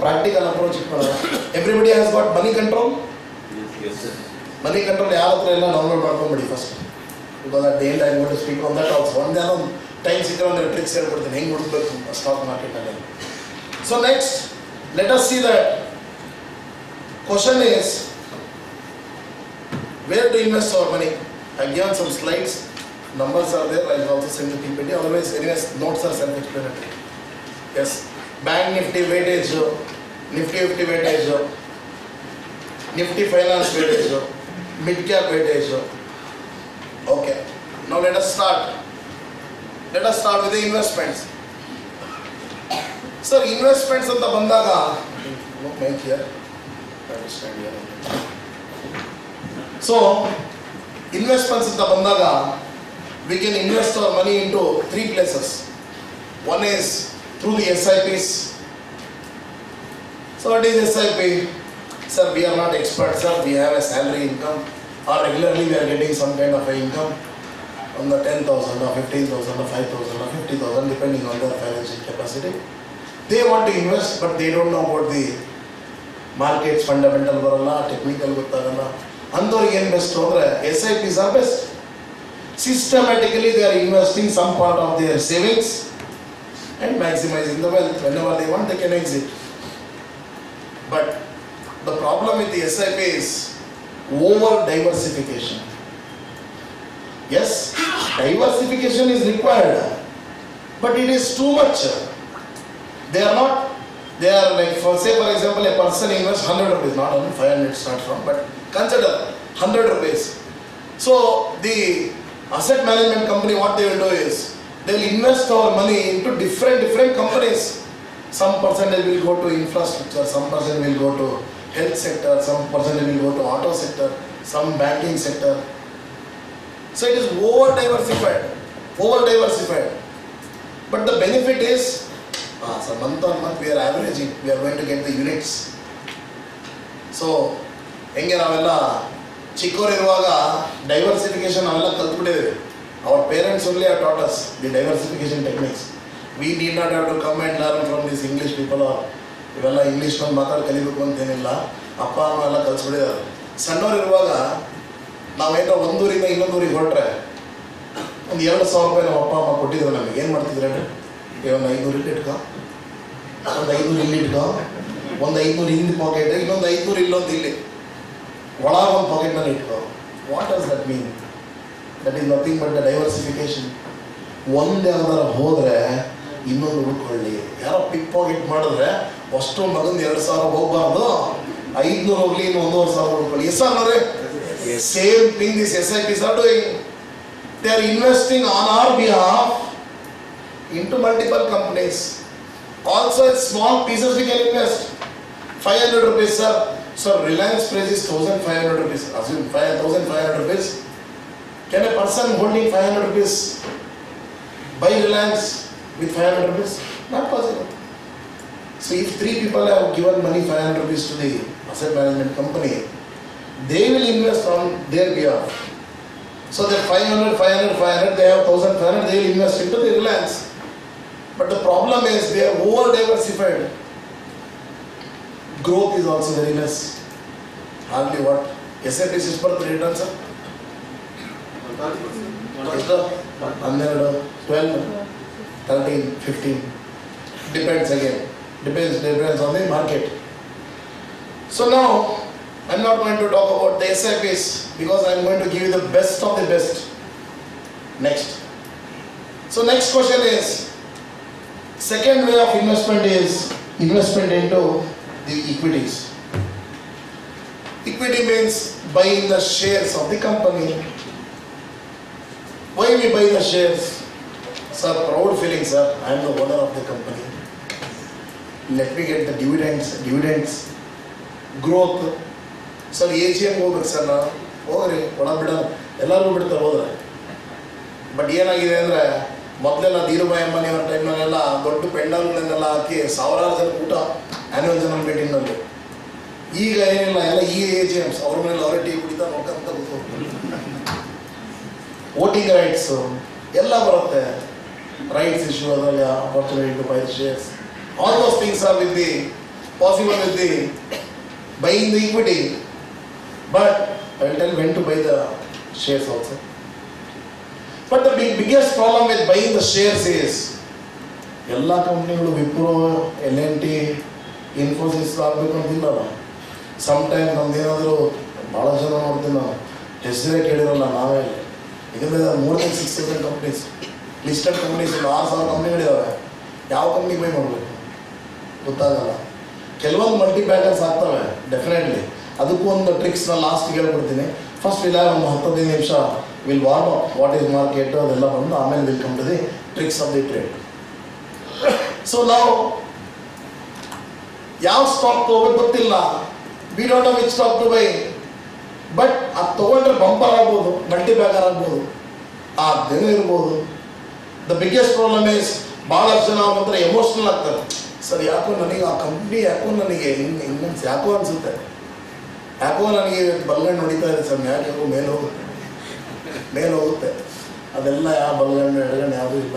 ಪ್ರಾಕ್ಟಿಕಲ್ ಅಪ್ರೋಚ್ ಇಟ್ಕೊಳ್ಳೋಣ. Everybody has got money control. Money control ಯಾರ ಹತ್ರ ಎಲ್ಲ ಡೌನ್ಲೋಡ್ ಮಾಡ್ಕೊಂಬಿಡಿ first. Because at the end I got to speak on that also. ಒಂದೇ ಒಂದು ಟೈಮ್ ಸಿಕ್ಕರೆ ಒಂದು ಟ್ರಿಕ್ಸ್ ಹೇಳ್ಕೊಡ್ತೀನಿ ಹೆಂಗೆ ಹುಡುಕ್ಬೇಕು ಸ್ಟಾಕ್ ಮಾರ್ಕೆಟಲ್ಲಿ. So next let us see that question is, where to invest our money? I have given some slides, numbers are there, I will also send the PPT, otherwise anyways notes are self-explanatory. Yes, Bank Nifty weightage, Nifty 50 weightage, Nifty Finance weightage, Mid Cap weightage. Okay, now let us start. Let us start with the investments. Sir, investments anta bandaga, no mic here, I will stand here. So, investments ಅಂತ ಬಂದಾಗ we can invest our money into 3 places. One is through the SIPs. So what is SIP? Sir, we are not experts, sir. We have a salary income, or regularly we are getting some kind of a income on the 10,000 or 15,000 or 5,000 or 50,000 depending on their financial capacity. They want to invest, but they don't know about the markets, fundamental ಬರಲ್ಲ, technical ಗೊತ್ತಾಗಲ್ಲ. ಅಂಥವ್ರಿಗೆ ಏನು best ಅಂದರೆ SIPs are best. Systematically they are investing some part of their savings and maximizing the wealth. Whenever they want they can exit. But the problem with the SIP is over diversification. Yes, diversification is required, but it is too much. They are not, they are like, for say for example, a person invests 100 rupees, not only 500 start from, but consider 100 rupees. So the asset management company, what they will do is, they will invest our money into different companies. Some percentage will go to infrastructure, some percentage will go to health sector, some percentage will go to auto sector, some banking sector. So it is over diversified. But the benefit is, so month on month we are averaging, we are going to get the units. So, ಹೆಂಗೆ ನಾವೆಲ್ಲ ಚಿಕ್ಕವರಿರುವಾಗ diversification ನಾವೆಲ್ಲ ಕಲ್ತ್ಬಿಟ್ಟಿದ್ದೀವಿ. Our parents only have taught us the diversification techniques. We need not have to come and learn from these English people or ಇವೆಲ್ಲ ಇಂಗ್ಲೀಷ್ನಲ್ಲಿ ಮಾತಾಡಿ ಕಲಿಬೇಕು ಅಂತೇನಿಲ್ಲ. ಅಪ್ಪ ಅಮ್ಮ ಎಲ್ಲ ಕಲಿಸ್ಬಿಟ್ಟಿದ್ದಾರೆ. ಸಣ್ಣವರಿರುವಾಗ ನಾವೇನೋ ಒಂದೂರಿಂದ ಇನ್ನೊಂದೂರಿಗೆ ಹೊರಟ್ರೆ ಒಂದು 2,000 ರೂಪಾಯಿ ನಮ್ಮ ಅಪ್ಪ ಅಮ್ಮ ಕೊಟ್ಟಿದ್ರು ನಮಗೆ. ಏನು ಮಾಡ್ತಿದ್ರು ಹೇಳಿ? ಒಂದು 500 ಇಲ್ಲಿ ಇಟ್ಕೊ, ಒಂದು 500 ಇಲ್ಲಿ ಇಟ್ಕೊ, ಒಂದು 500 ಹಿಂದಿ ಪಾಕೆಟ್, ಇನ್ನೊಂದು 500 ಇಲ್ಲೊಂದು ಇಲ್ಲಿ ಒಳಗ ಒಂದು ಪಾಕೆಟ್ನಲ್ಲಿ ಇಟ್ಕೊ. What does that mean? That is nothing but the diversification. ಒಂದು ಯಾವ್ದಾರ ಹೋದರೆ ಇನ್ನೊಂದು ಉಳ್ಕೊಳ್ಳಿ. ಯಾರೋ ಪಿಕ್ ಪಾಕೆಟ್ ಮಾಡಿದ್ರೆ ಅಷ್ಟು ಮಗಂದು 2,000 ಹೋಗಬಾರ್ದು, 500 ಹೋಗ್ಲಿ, ಇನ್ನು 1,500 ಉಳ್ಕೊಳ್ಳಿ. ಎಸ್ ಆರ್ ನೋಡ್ರಿ, same thing this SIPs are doing. They are investing on our behalf into multiple companies. Also in small pieces we can invest. 500 rupees, sir. So Reliance price is 1,500 rupees. Assume 1,500 rupees. Can a person holding 500 rupees buy Reliance with 500 rupees? Not possible. So if 3 people have given money 500 rupees to the asset management company, they will invest on their behalf. So that 500, they have 1,500, they will invest into the Reliance. But the problem is they are over diversified. Growth is also very less. Hardly what? SIPs is per return, sir? 12, 13, 15. Depends again. Depends on the market. So now, I'm not going to talk about the SIPs because I'm going to give you the best of the best. Next. So next question is, second way of investment is investment into the equities. Equity means buying the shares of the company. Why we buy the shares? Sir, proud feeling, sir. I am the owner of the company. Let me get the dividends, growth. Sir AGM ಹೋಗ್ಬೇಕು sir, ನಾನು ಹೋಗ್ರಿ, ಒಳ ಬಿಡ, ಎಲ್ಲರೂ ಬಿಡ್ತಾರೆ ಹೋದ್ರೆ. But ಏನಾಗಿದೆ ಅಂದರೆ, ಮೊದಲೆಲ್ಲ ಧೀರುಭಾಯಿ ಅಂಬಾನಿಯವರ ಟೈಮ್ನಲ್ಲೆಲ್ಲ ದೊಡ್ಡ ಪೆಂಡಲ್ಗಳನ್ನೆಲ್ಲ ಹಾಕಿ ಸಾವಿರಾರು ಜನ ಊಟ ಆ್ಯನ್ಯುವಲ್ ಜನರಲ್ ಮೀಟಿಂಗ್ನಲ್ಲಿ. ಈಗ ಏನಿಲ್ಲ, ಎಲ್ಲ ಈ AGMs ಅವ್ರ ಮೇಲೆ ಅವರೇ ಟೀ ಕುಡಿತಾ ನೋಡ್ಕೊಂತ ಕೂತ್ಕೊಂಡು ವೋಟಿಂಗ್ ರೈಟ್ಸು ಎಲ್ಲ ಬರುತ್ತೆ. ರೈಟ್ಸ್ ಇಶ್ಯೂ, ಅದರಲ್ಲಿ opportunity to buy the shares, all those things are with the possible with the buying the equity. But I will tell when to buy the shares also. But the biggest problem with buying the shares is, ಎಲ್ಲ ಕಂಪ್ನಿಗಳು Wipro, L&T, Infosys ಆಗಬೇಕು ಅಂತಿಲ್ಲಲ್ಲ. Sometime ನಮ್ದೇನಾದರೂ ಭಾಳ ಜನ ನೋಡ್ತೀವಿ, ನಾವು ಹೆಸರೇ ಕೇಳಿರಲ್ಲ ನಾವೇ. ಯಾಕಂದರೆ 6,000 ಕಂಪ್ನೀಸ್, ಲಿಸ್ಟೆಡ್ ಕಂಪ್ನೀಸ್, 6,000 ಕಂಪ್ನಿಗಳಿದ್ದಾವೆ. ಯಾವ ಕಂಪ್ನಿಗೆ ಬೈ ಮಾಡಬೇಕು ಗೊತ್ತಾಗಲ್ಲ. ಕೆಲವೊಂದು ಮಲ್ಟಿ ಬ್ಯಾಗರ್ಸ್ ಆಗ್ತವೆ ಡೆಫಿನೆಟ್ಲಿ. ಅದಕ್ಕೂ ಒಂದು ಟ್ರಿಕ್ಸ್ನ ಲಾಸ್ಟ್ಗೆ ಹೇಳ್ಬಿಡ್ತೀನಿ. ಫಸ್ಟ್ ಇಲ್ಲ ಒಂದು 10-15 ನಿಮಿಷ will warm up, what is market ಅದೆಲ್ಲ ಬಂದು ಆಮೇಲೆ will come to the tricks of the trade. So ನಾವು ಯಾವ ಸ್ಟಾಕ್ ತೊಗೋಬೇಕು ಗೊತ್ತಿಲ್ಲ, we don't know which stock to buy. But ಅದು ತೊಗೊಂಡ್ರೆ ಬಂಪರ್ ಆಗ್ಬೋದು, ಮಲ್ಟಿ ಬ್ಯಾಗರ್ ಆಗ್ಬೋದು, ಅದೇನೂ ಇರ್ಬೋದು. ದ ಬಿಗ್ಗೆಸ್ಟ್ ಪ್ರಾಬ್ಲಮ್ ಈಸ್, ಭಾಳಷ್ಟು ಜನ ಅವ್ರ ಹತ್ರ ಎಮೋಷ್ನಲ್ ಆಗ್ತಾರೆ. ಸರ್ ಯಾಕೋ ನನಗೆ ಆ ಕಂಪ್ನಿ ಯಾಕೋ ನನಗೆ ಇನ್ನೊಂದು ಯಾಕೋ ಅನಿಸುತ್ತೆ, ಯಾಕೋ ನನಗೆ ಬಲ್ಗಣ್ಣು ಹೊಡಿತಾ ಇದೆ ಸರ್, ಯಾಕೋ ಮೇಲೆ ಹೋಗುತ್ತೆ. ಅದೆಲ್ಲ ಯಾವ ಬಲ್ಗಣ್ಣು ಎಡಗಣ್ಣು ಯಾವುದೂ ಇಲ್ಲ.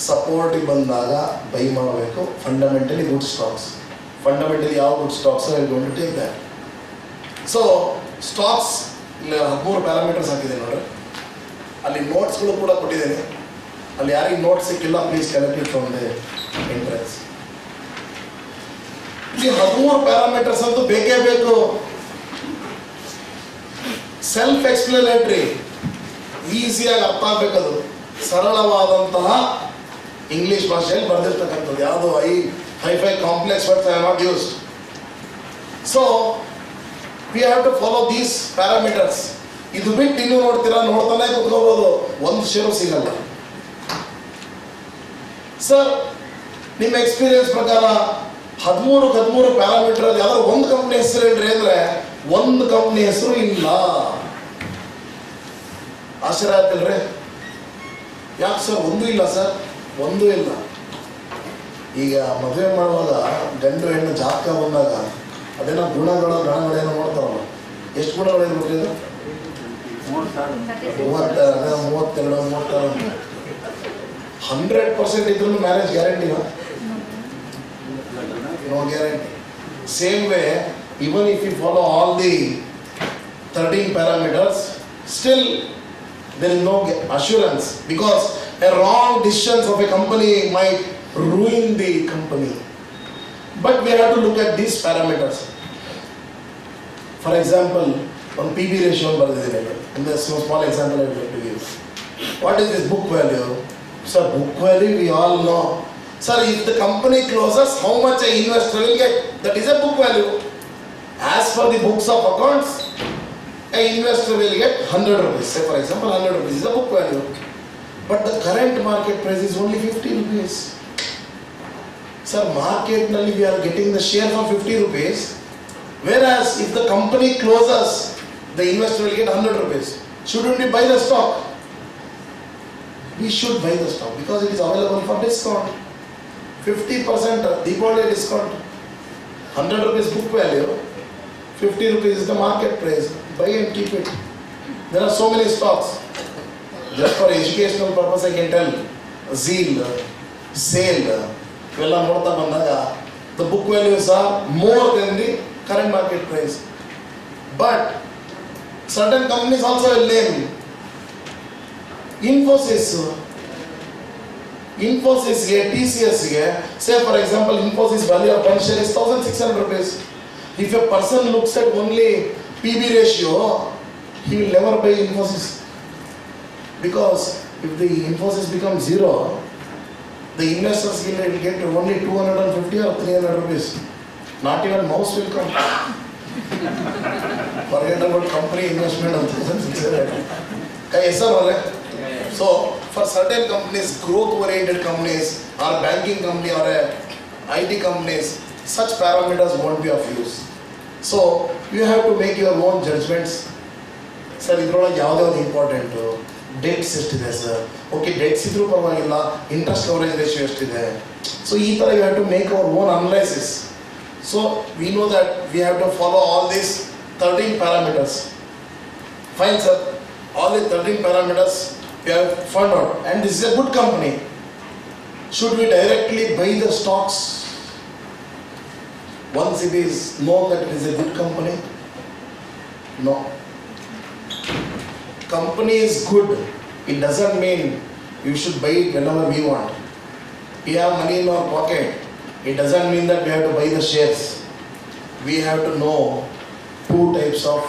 ಸಪೋರ್ಟಿಗೆ ಬಂದಾಗ ಬೈ ಮಾಡಬೇಕು. ಫಂಡಮೆಂಟಲಿ ಗುಡ್ ಸ್ಟಾಕ್ಸ್, ಫಂಡಮೆಂಟಲಿ ಯಾವ good stocks I going to take that. So stocks ಇಲ್ಲಿ 13 ಪ್ಯಾರಾಮೀಟರ್ಸ್ ಹಾಕಿದ್ದೀನಿ ನೋಡ್ರಿ. ಅಲ್ಲಿ ನೋಟ್ಸ್ಗಳು ಕೂಡ ಕೊಟ್ಟಿದ್ದೀನಿ. ಅಲ್ಲಿ ಯಾರಿಗೆ ನೋಟ್ಸ್ ಸಿಕ್ಕಿಲ್ಲ please collect it from the entrance. ಇಲ್ಲಿ 13 ಪ್ಯಾರಾಮೀಟರ್ಸ್ ಅಂತೂ ಬೇಕೇ ಬೇಕು. ಸೆಲ್ಫ್ ಎಕ್ಸ್ಪ್ಲನೇಟರಿ, ಈಸಿಯಾಗಿ ಅರ್ಥ ಆಗಬೇಕದು. ಸರಳವಾದಂತಹ ಇಂಗ್ಲಿಷ್ ಭಾಷೆಯಲ್ಲಿ ಬರೆದಿರ್ತಕ್ಕಂಥದ್ದು, ಯಾವುದು hi fi complex words I have not used. So we have to follow these parameters. ಇದು ಬಿಟ್ಟು ಇನ್ನೂ ನೋಡ್ತಾನೆ ಕುತ್ಕೋಬೋದು, ಒಂದು ಶೇರು ಸಿಗಲ್ಲ. ಸರ್, ನಿಮ್ಮ ಎಕ್ಸ್ಪೀರಿಯನ್ಸ್ ಪ್ರಕಾರ 13 ಪ್ಯಾರಾಮೀಟರ್ ಯಾವ್ದಾದ್ರು ಒಂದು ಕಂಪ್ನಿ ಹೆಸರು ಹೇಳ್ರಿ ಅಂದ್ರೆ ಒಂದು ಕಂಪ್ನಿ ಹೆಸರು ಇಲ್ಲ. ಆಶ್ಚರ್ಯ ಆಗ್ತಿಲ್ರಿ? ಯಾಕೆ ಸರ್ ಒಂದೂ ಇಲ್ಲ? ಸರ್ ಒಂದೂ ಇಲ್ಲ. ಈಗ ಮದುವೆ ಮಾಡುವಾಗ ಗಂಡು ಹೆಣ್ಣು ಜಾತಕ ಬಂದಾಗ ಅದೇನೋ ಗಣಗಳೇನೋ ನೋಡ್ತಾರಲ್ಲ, ಎಷ್ಟು ಗುಣಗಳು ಇರ್ಬೇಕು? ಇದು 32 100% ಇದ್ರೂ marriage ಗ್ಯಾರಂಟಿನಾ? No guarantee. Same way, even if you follow all the 13 parameters, still there is no assurance, because a wrong decision of a company might ruin the company. But we have to look at these parameters. For example, on PB ratio, in the small example I would like to give. What is this book value? So book value we all know. Sir, if the company closes, how much an investor will get? That is a book value. As per the books of accounts, an investor will get 100 rupees. Say for example, 100 rupees is a book value. But the current market price is only 50 rupees. Sir, market nalli we are getting the share for 50 rupees. Whereas if the company closes, the investor will get 100 rupees. Shouldn't we buy the stock? We should buy the stock because it is available for discount. 50% Deepavali discount. 100 rupees book value, 50 rupees is the market price. Buy and keep it. There are so many stocks. Just for educational purpose I can tell. Zeal, Sale, Vella Morta Bandaga. The book values are more than the current market price. But certain companies also will name. Infosys ಗೆ, TCS ಗೆ, say for example, Infosys value of one share is 1600 rupees. If a person looks at only PB ratio, he will never buy Infosys. Because if the Infosys becomes zero, the investors will get only 250 or 300 rupees. Not even mouse will come. Forget about company investment of 1600. Yes or no? So, for certain companies, growth-oriented companies, or banking company, or IT companies, such parameters won't be of use. So, you have to make your own judgments. Sir, idrolage ಯಾವ್ದು important? Debts ಎಷ್ಟಿದೆ sir? Okay, debts ಇದ್ರೂ ಪರವಾಗಿಲ್ಲ, interest coverage ratio ಎಷ್ಟಿದೆ? So ಈ ಥರ you have to make our own analysis. So we know that we have to follow all these 13 parameters. Fine sir, all the 13 parameters we have found out, and this is a good company. Should we directly buy the stocks once it is known that it is a good company? No. Company is good, it doesn't mean you should buy it whenever we want. We have money in our pocket, it doesn't mean that we have to buy the shares. We have to know two types of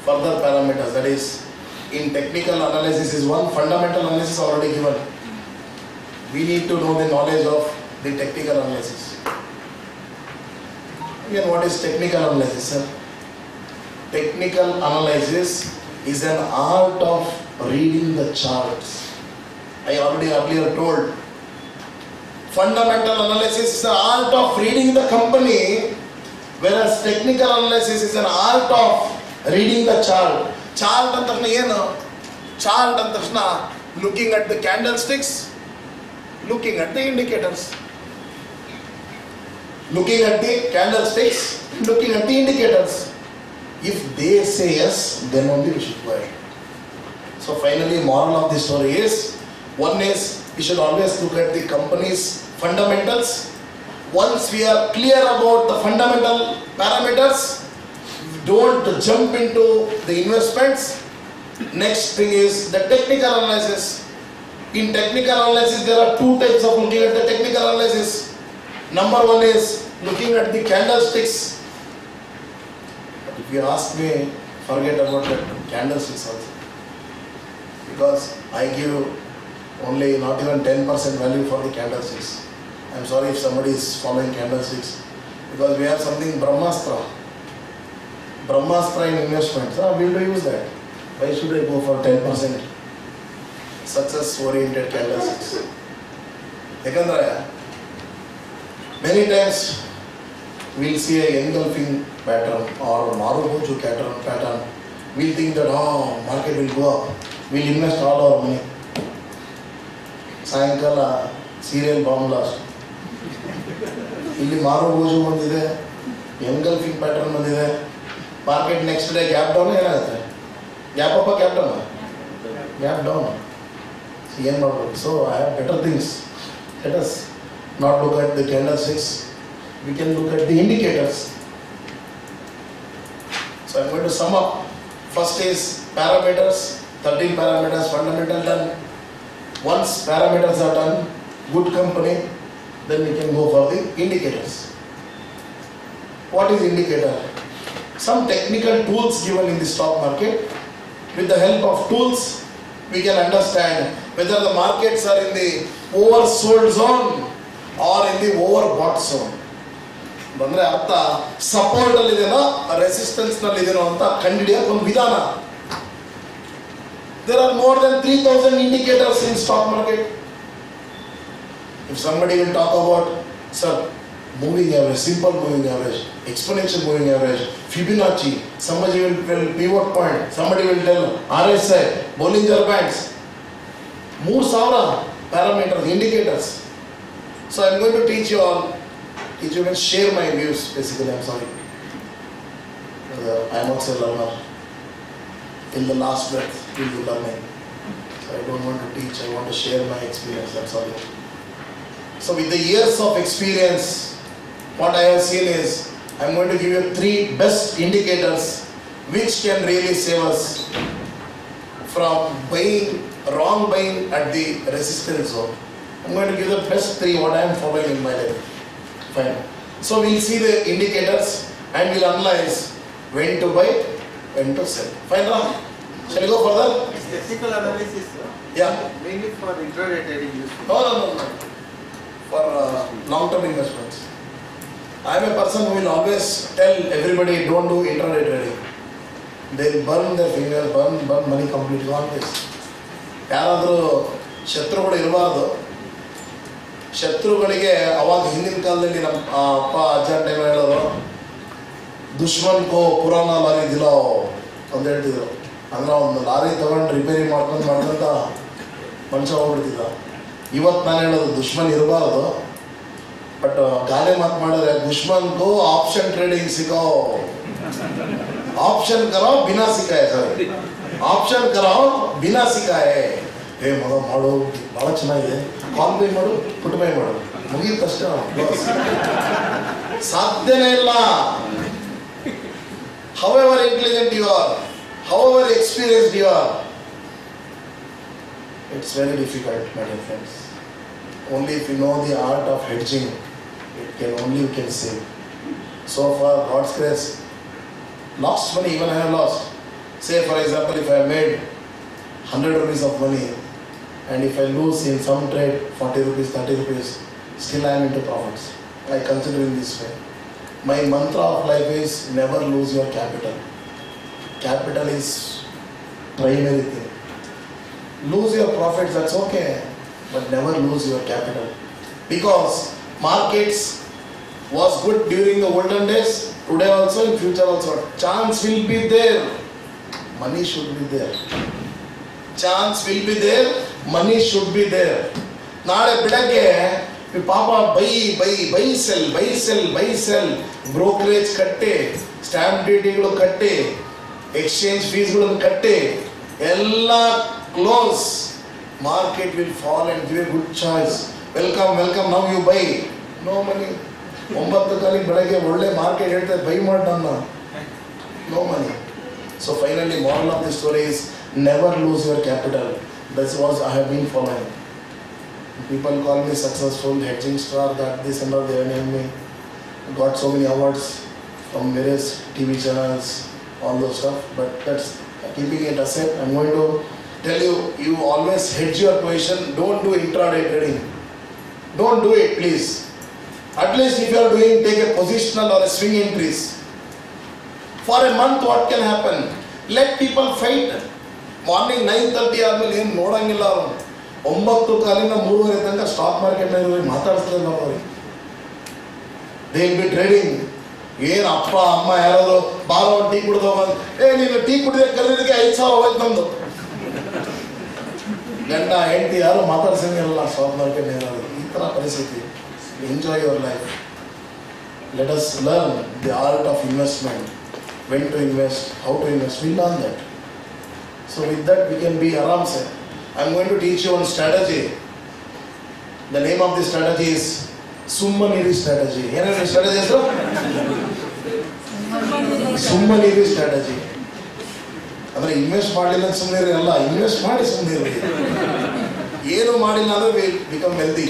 further parameters, that is, in technical analysis is one, fundamental analysis already given. We need to know the knowledge of the technical analysis. Again, what is technical analysis, sir? Technical analysis is an art of reading the charts. I already earlier told. Fundamental analysis is the art of reading the company, whereas technical analysis is an art of reading the chart. Chart ಅಂತ ತಕ್ಷಣ ಏನು? Chart ಅಂತ ತಕ್ಷಣ looking at the candlesticks, looking at the indicators. Looking at the candlesticks, looking at the indicators. If they say yes, then only we should buy. So finally, moral of the story is, one is we should always look at the company's fundamentals. Once we are clear about the fundamental parameters, don't jump into the investments. Next thing is the technical analysis. In technical analysis, there are two types of looking at the technical analysis. Number one is looking at the candlesticks. But if you ask me, forget about the candlesticks also. Because I give only not even 10% value for the candlesticks. I'm sorry if somebody is following candlesticks, because we have something Brahmastra in investments. We will use that. Why should I go for 10% success oriented candlesticks? Ekandra, many times we'll see a engulfing pattern or Maruboju pattern. We'll think that market will go up. We'll invest all our money. ಸಾಯಂಕಾಲ serial bomb blast. ಇಲ್ಲಿ marubozu ಬಂದಿದೆ, engulfing pattern ಬಂದಿದೆ. Market next day gap down ಏನಾಗುತ್ತೆ? Gap up gap down? Gap down. ಏನು ಮಾಡಬೇಕು? So I have better things. Let us not look at the candlesticks. We can look at the indicators. So I'm going to sum up. First is parameters, 13 parameters, fundamental done. Once parameters are done, good company, then we can go for the indicators. What is indicator? Some technical tools given in the stock market. With the help of tools, we can understand whether the markets are in the oversold zone or in the overbought zone. ಅಂದರೆ ಅರ್ಥ support ಅಲ್ಲಿದೆನೋ resistance ನಲ್ಲಿದೆನೋ ಅಂತ ಕಂಡುಹಿಡಿಯೋಕೆ ಒಂದು ವಿಧಾನ. There are more than 3,000 indicators in stock market. If somebody will talk about, sir, moving average, simple moving average, exponential moving average, Fibonacci, somebody will tell pivot point, somebody will tell RSI, Bollinger Bands, 3,000 parameters, indicators. So I am going to teach you all. If you can share my views, basically, I'm sorry. I am also a learner. In the last breath, we'll be learning. So I don't want to teach, I want to share my experience, that's all. So with the years of experience, what I have seen is, I'm going to give you 3 best indicators which can really save us from wrong buying at the resistance zone. I'm going to give the best 3 what I am following in my life. Fine. So we'll see the indicators and we'll analyze when to buy, when to sell. Fine, Ram? Shall we go further? It's technical analysis, Yeah. mainly for intraday trading use. No. For long-term investments. I am a person who will always tell everybody don't do intraday trading. They'll burn their fingers, burn money completely on this. ಯಾರಾದರೂ ಶತ್ರುಗಳು ಇರಬಾರ್ದು. ಶತ್ರುಗಳಿಗೆ ಅವಾಗ ಹಿಂದಿನ ಕಾಲದಲ್ಲಿ ನಮ್ಮ ಅಪ್ಪ ಅಜ್ಜ time ಹೇಳೋದು, ದುಶ್ಮನ್ ಕೋ ಪುರಾಣ ಲಾರಿ ದಿಲೋ ಅಂತ ಹೇಳ್ತಿದ್ರು. ಅಂದ್ರೆ ಒಂದು ಲಾರಿ ತಗೊಂಡು ರಿಪೇರಿ ಮಾಡ್ಕೊಂಡು ಮನುಷ್ಯ ಹೋಗ್ಬಿಡ್ತಿದ್ದ. ಇವತ್ತು ನಾನು ಹೇಳೋದು ದುಶ್ಮನ್ ಇರಬಾರ್ದು, ಬಟ್ ಗಾದೆ ಮಾತು ಮಾಡಿದ್ರೆ ದುಶ್ಮನ್ಗೂ ಆಪ್ಷನ್ ಟ್ರೇಡಿಂಗ್ ಸಿಗೋ, ಆಪ್ಷನ್ ಕರೋ ಬಿನಾ ಸಿಕ್ಕಾಯ, ಸರ್ ಆಪ್ಷನ್ ಕರೋ ಬಿನಾ ಸಿಕ್ಕಾಯ. ಮಗ ಮಾಡು, ಭಾಳ ಚೆನ್ನಾಗಿದೆ, ಕಾಲ್ ಪೇ ಮಾಡು, ಪುಟ್ ಪೇ ಮಾಡು, ಮುಗಿಯುತ್ತಷ್ಟೇ. ಸಾಧ್ಯನೇ ಇಲ್ಲ. However intelligent you are, however experienced you are, it's very difficult, my dear friends. Only if you know the art of hedging, you can save. So far, God's grace, lost money, even I have lost. Say for example, if I have made 100 rupees of money, and if I lose in some trade 40 rupees, 30 rupees, still I am into profits. I consider in this way. My mantra of life is never lose your capital. Capital is primary thing. Lose your profits, that's okay, but never lose your capital. Because markets was good during the olden days, today also, in future also. Chance will be there, money should be there. Chance will be there, money should be there. ನಾಳೆ ಬೆಳಗ್ಗೆ ಪಾಪ buy sell brokerage ಕಟ್ಟಿ, stamp ಡ್ಯೂಟಿಗಳು ಕಟ್ಟಿ, exchange ಫೀಸ್ಗಳನ್ನು ಕಟ್ಟಿ, ಎಲ್ಲ close. Market will fall and give a good choice. Welcome now you buy. No money. 9 ಕಾಲಿಗೆ ಬೆಳಗ್ಗೆ ಒಳ್ಳೆ ಮಾರ್ಕೆಟ್ ಹೇಳ್ತಾರೆ, ಬೈ ಮಾಡಿ ನನ್ನ. No money. So finally, moral of the story is never lose your capital. That's what I have been following. People call me successful, hedging star, that this and all, they name me. Got so many awards from various TV channels, all those stuff. But that's keeping it aside. I'm going to tell you, you always hedge your position. Don't do intraday trading. Don't do it, please. At least if you are doing, take a positional or a swing entries. For a month, what can happen? Let people fight. Morning 9:30 ಆದ್ಮೇಲೆ ಏನು ನೋಡಂಗಿಲ್ಲ ಅವರು. 9 ಕಾಲಿಂದ 3:30 ತನಕ stock market ನಲ್ಲಿ ಮಾತಾಡ್ತಾರೆ ನಾವು. They will be trading. ಏನು ಅಪ್ಪ ಅಮ್ಮ ಯಾರಾದ್ರು ಬಾರೋ ಟೀ ಕುಡ್ದೋ ನೀನು ಟೀ ಕುಡಿದ ಕಲಿಯೋದಕ್ಕೆ 5,000 ಹೋಯ್ತು ನಮ್ದು. ಗಂಡ ಹೆಂಡತಿ ಯಾರು ಮಾತಾಡ್ಸಂಗಿಲ್ಲ ಸ್ಟಾಕ್ ಮಾರ್ಕೆಟ್ ಏನಾದ್ರು. ಈ ಥರ ಪರಿಸ್ಥಿತಿ. Enjoy your life. Let us learn the art of investment. When to invest, how to invest, we learn that. So with that we can be aram se. I am going to teach you one strategy. The name of the strategy is Summaniri strategy. What is strategy, sir? Summaniri strategy. ಅಂದರೆ invest ಮಾಡಲಿಲ್ಲ ಅಂತ ಸುಮ್ಮನೆ ಅಲ್ಲ, invest ಮಾಡಿ ಸುಮ್ಮನೆ ಇರಬೇಕು. ಏನು ಮಾಡಿಲ್ಲ ಅಂದರೆ ವಿಲ್ ಬಿಕಮ್ ವೆಲ್ದಿ.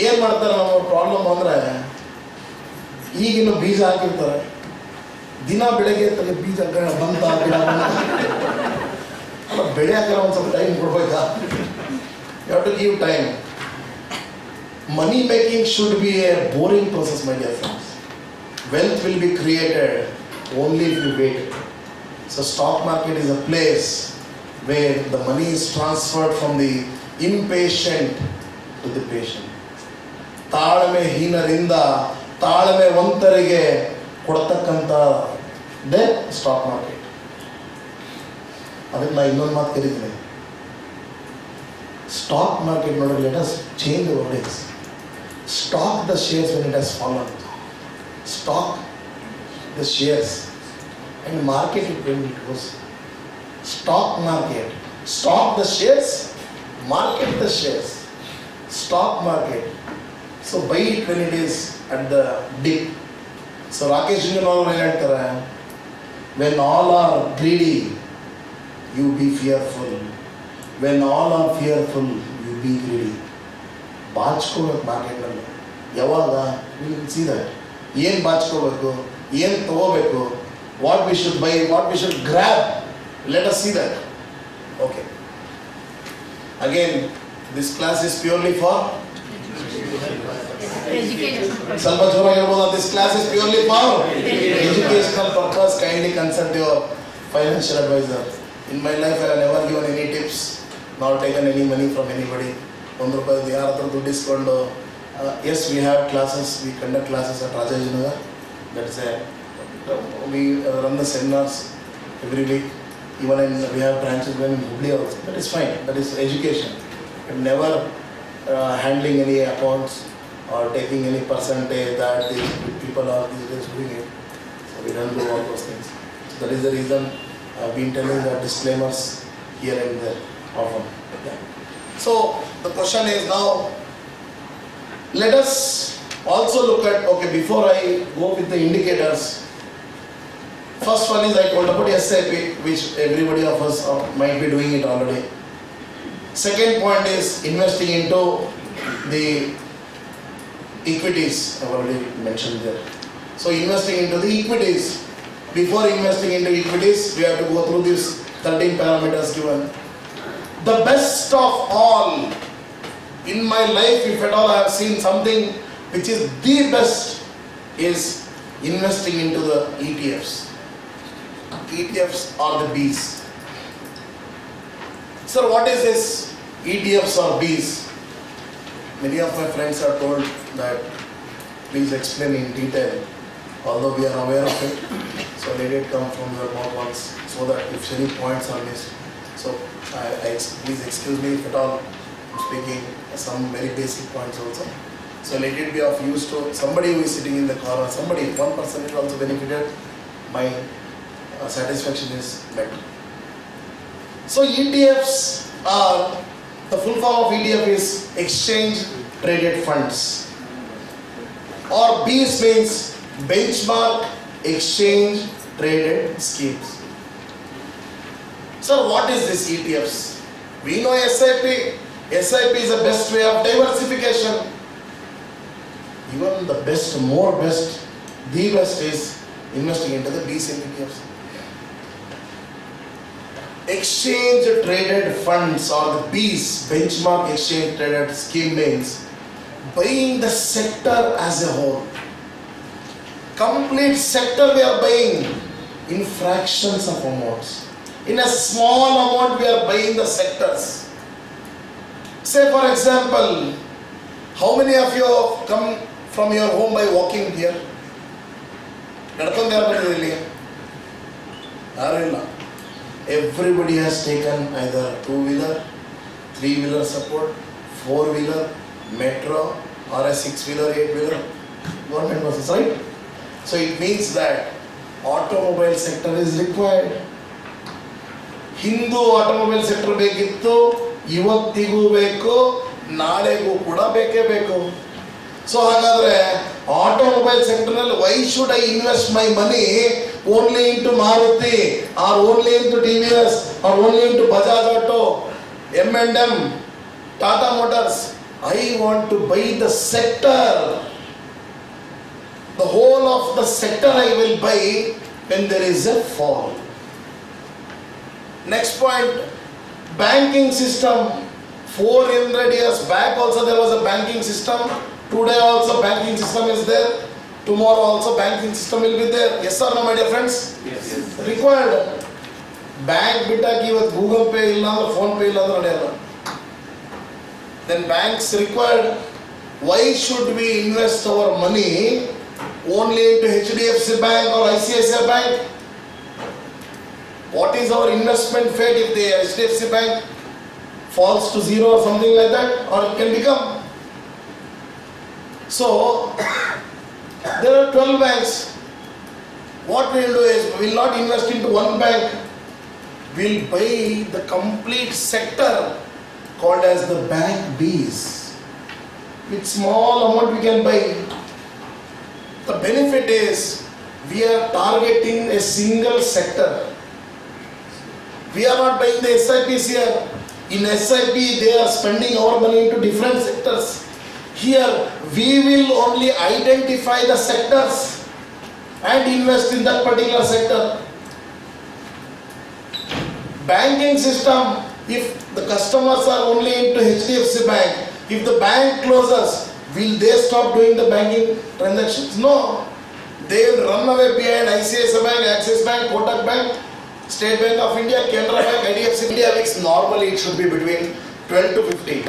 ಏನು ಮಾಡ್ತಾರೆ ನಮ್ಮ ಪ್ರಾಬ್ಲಮ್ ಅಂದರೆ ಈಗಿನ ಬೀಜ ಹಾಕಿರ್ತಾರೆ, ದಿನ ಬೆಳಗ್ಗೆ ತಲೆ ಬೀಜ ಬಂತ ಗಿಡ ಅಲ್ಲ ಬೆಳೆಯಾಕಲ್ಲ ಒಂದು ಸ್ವಲ್ಪ ಟೈಮ್ ಕೊಡ್ಬೇಕಾ? You have to give time. Money making should be a boring process, my dear friends. Wealth will be created only if you wait. So stock market is a place where the money is transferred from the impatient to the patient. ತಾಳ್ಮೆ ಹೀನರಿಂದ ತಾಳ್ಮೆವಂತರಿಗೆ ಕೊಡ್ತಕ್ಕಂಥ they stock market. ಅದಕ್ಕೆ ನಾನು ಇನ್ನೊಂದು ಮಾತು ಕರೀತೀನಿ. Stock market ನೋಡಿದ್ರೆ let us change the wordings. Stock the shares when it has fallen. Stock the shares and market it when it goes. Stock market. Stock the shares, market the shares. Stock market. So buy it when it is at the dip. So Rakesh Jinjanov ಏನು ಹೇಳ್ತಾರೆ? When all are greedy, you be fearful. When all are fearful, you be greedy. ಬಾಚ್ಕೋಬೇಕು ಮಾರ್ಕೆಟ್ನಲ್ಲಿ. ಯಾವಾಗ will see that. ಏನು ಬಾಚ್ಕೋಬೇಕು, ಏನು ತಗೋಬೇಕು, what we should buy, what we should grab, let us see that. Okay, again this class is purely for ಸ್ವಲ್ಪ ಜೋರ ಹೇಳ್ಬೋದಾ? This class is purely for educational purpose. Kindly consult your financial advisor. In my life I have never given any tips, not taken any money from anybody. ₹1 ಯಾರ ಹತ್ರ ದುಡ್ಡು ಇಸ್ಕೊಂಡು. Yes, we have classes, we conduct classes at Rajajinagar. That is A V run the seminars every week. Even in we have branches in Hubli also. That is fine, that is education. But never handling any accounts or taking any percentage that these people are these days doing it. So we don't do all those things. So that is the reason I've been telling the disclaimers here and there often. Yeah. So the question is now, let us also look at, okay, before I go with the indicators, first one is I told about SIP, which everybody of us might be doing it already. Second point is investing into the equities. I've already mentioned there. So investing into the equities. Before investing into equities, we have to go through these 13 parameters given. The best of all, in my life, if at all I have seen something which is the best, is investing into the ETFs. ETFs are the bees. Sir, what is this ETFs or bees? Many of my friends are told that please explain in detail, although we are aware of it. So let it come from your mouth once, so that if any points are missed. So please excuse me if at all I'm speaking some very basic points also. So let it be of use to somebody who is sitting in the car, or somebody, one person is also benefited. My satisfaction is met. So ETFs are, the full form of ETF is exchange traded funds, or BES means benchmark exchange traded schemes. So what is this ETFs? We know SIP. SIP is the best way of diversification. Even the best, more best, the best is investing into the BES and ETFs. exchange traded funds or the BES, benchmark exchange traded scheme, means buying the sector as a whole. Complete sector we are buying in fractions of amounts. In a small amount we are buying the sectors. Say for example, how many of you have come from your home by walking here? Everybody has taken either two-wheeler, three-wheeler support, four-wheeler, metro, or a six-wheeler, eight-wheeler, government buses, right? So it means that automobile sector is required. ಹಿಂದೂ automobile sector ಬೇಕಿತ್ತು, ಇವತ್ತಿಗೂ ಬೇಕು, ನಾಳೆಗೂ ಕೂಡ ಬೇಕೇ ಬೇಕು. So ಹಾಗಾದ್ರೆ automobile ಸೆಕ್ಟರ್ನಲ್ಲಿ why should I invest my money only into Maruti or only into TVS or only into Bajaj Auto, M&M, Tata Motors? I want to buy the sector. The whole of the sector I will buy when there is a fall. Next point, banking system. 400 years back also there was a banking system. Today also banking system is there. Tomorrow also banking system will be there. Yes or no, my dear friends? Yes. Required. Bank bittaki ivat Google Pay illa andre Phone Pay illa andre nadiyalla. Then banks required. Why should we invest our money only into HDFC Bank or ICICI Bank? What is our investment fate if the HDFC Bank falls to zero or something like that, or it can become? So there are 12 banks. What we will do is we will not invest into one bank. We will buy the complete sector called as the bank BES. With small amount we can buy. The benefit is we are targeting a single sector. We are not buying the SIPs here. In SIP they are spending our money into different sectors. Here we will only identify the sectors and invest in that particular sector. Banking system, if the customers are only into HDFC Bank, if the bank closes, will they stop doing the banking transactions? No. They will run away behind ICICI Bank, Axis Bank, Kotak Bank, State Bank of India, Canara Bank, IDFC. India mix normally it should be between 12 to 15.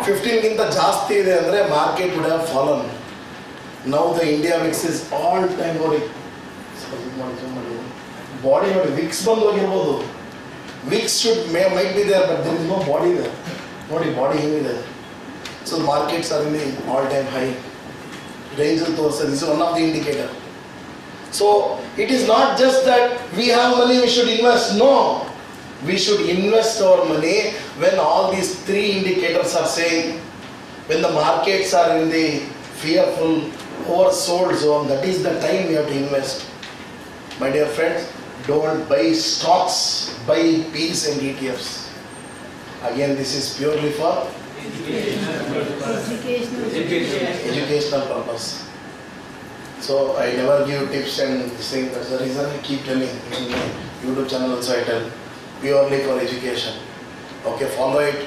15 ಗಿಂತ ಜಾಸ್ತಿ ಇದೆ ಅಂದರೆ market would have fallen. Now the India mix is all time ನೋಡಿ body ನೋಡಿ VIX ಬಂದು ಹೋಗಿರ್ಬೋದು. VIX should might be there but there is no body there. ನೋಡಿ body ಹೇಗಿದೆ. So the markets are in the all time high range ಅಲ್ಲಿ ತೋರಿಸ್ತದೆ. This is one of the indicator. So it is not just that we have money we should invest. No, we should invest our money when all these three indicators are saying, when the markets are in the fearful oversold zone. That is the time we have to invest. My dear friends, don't buy stocks, buy P's and ETFs. Again, this is purely for educational purpose. So I never give tips and this thing. That's the reason I keep telling. In my YouTube channel also I tell, purely for education. Okay, follow it.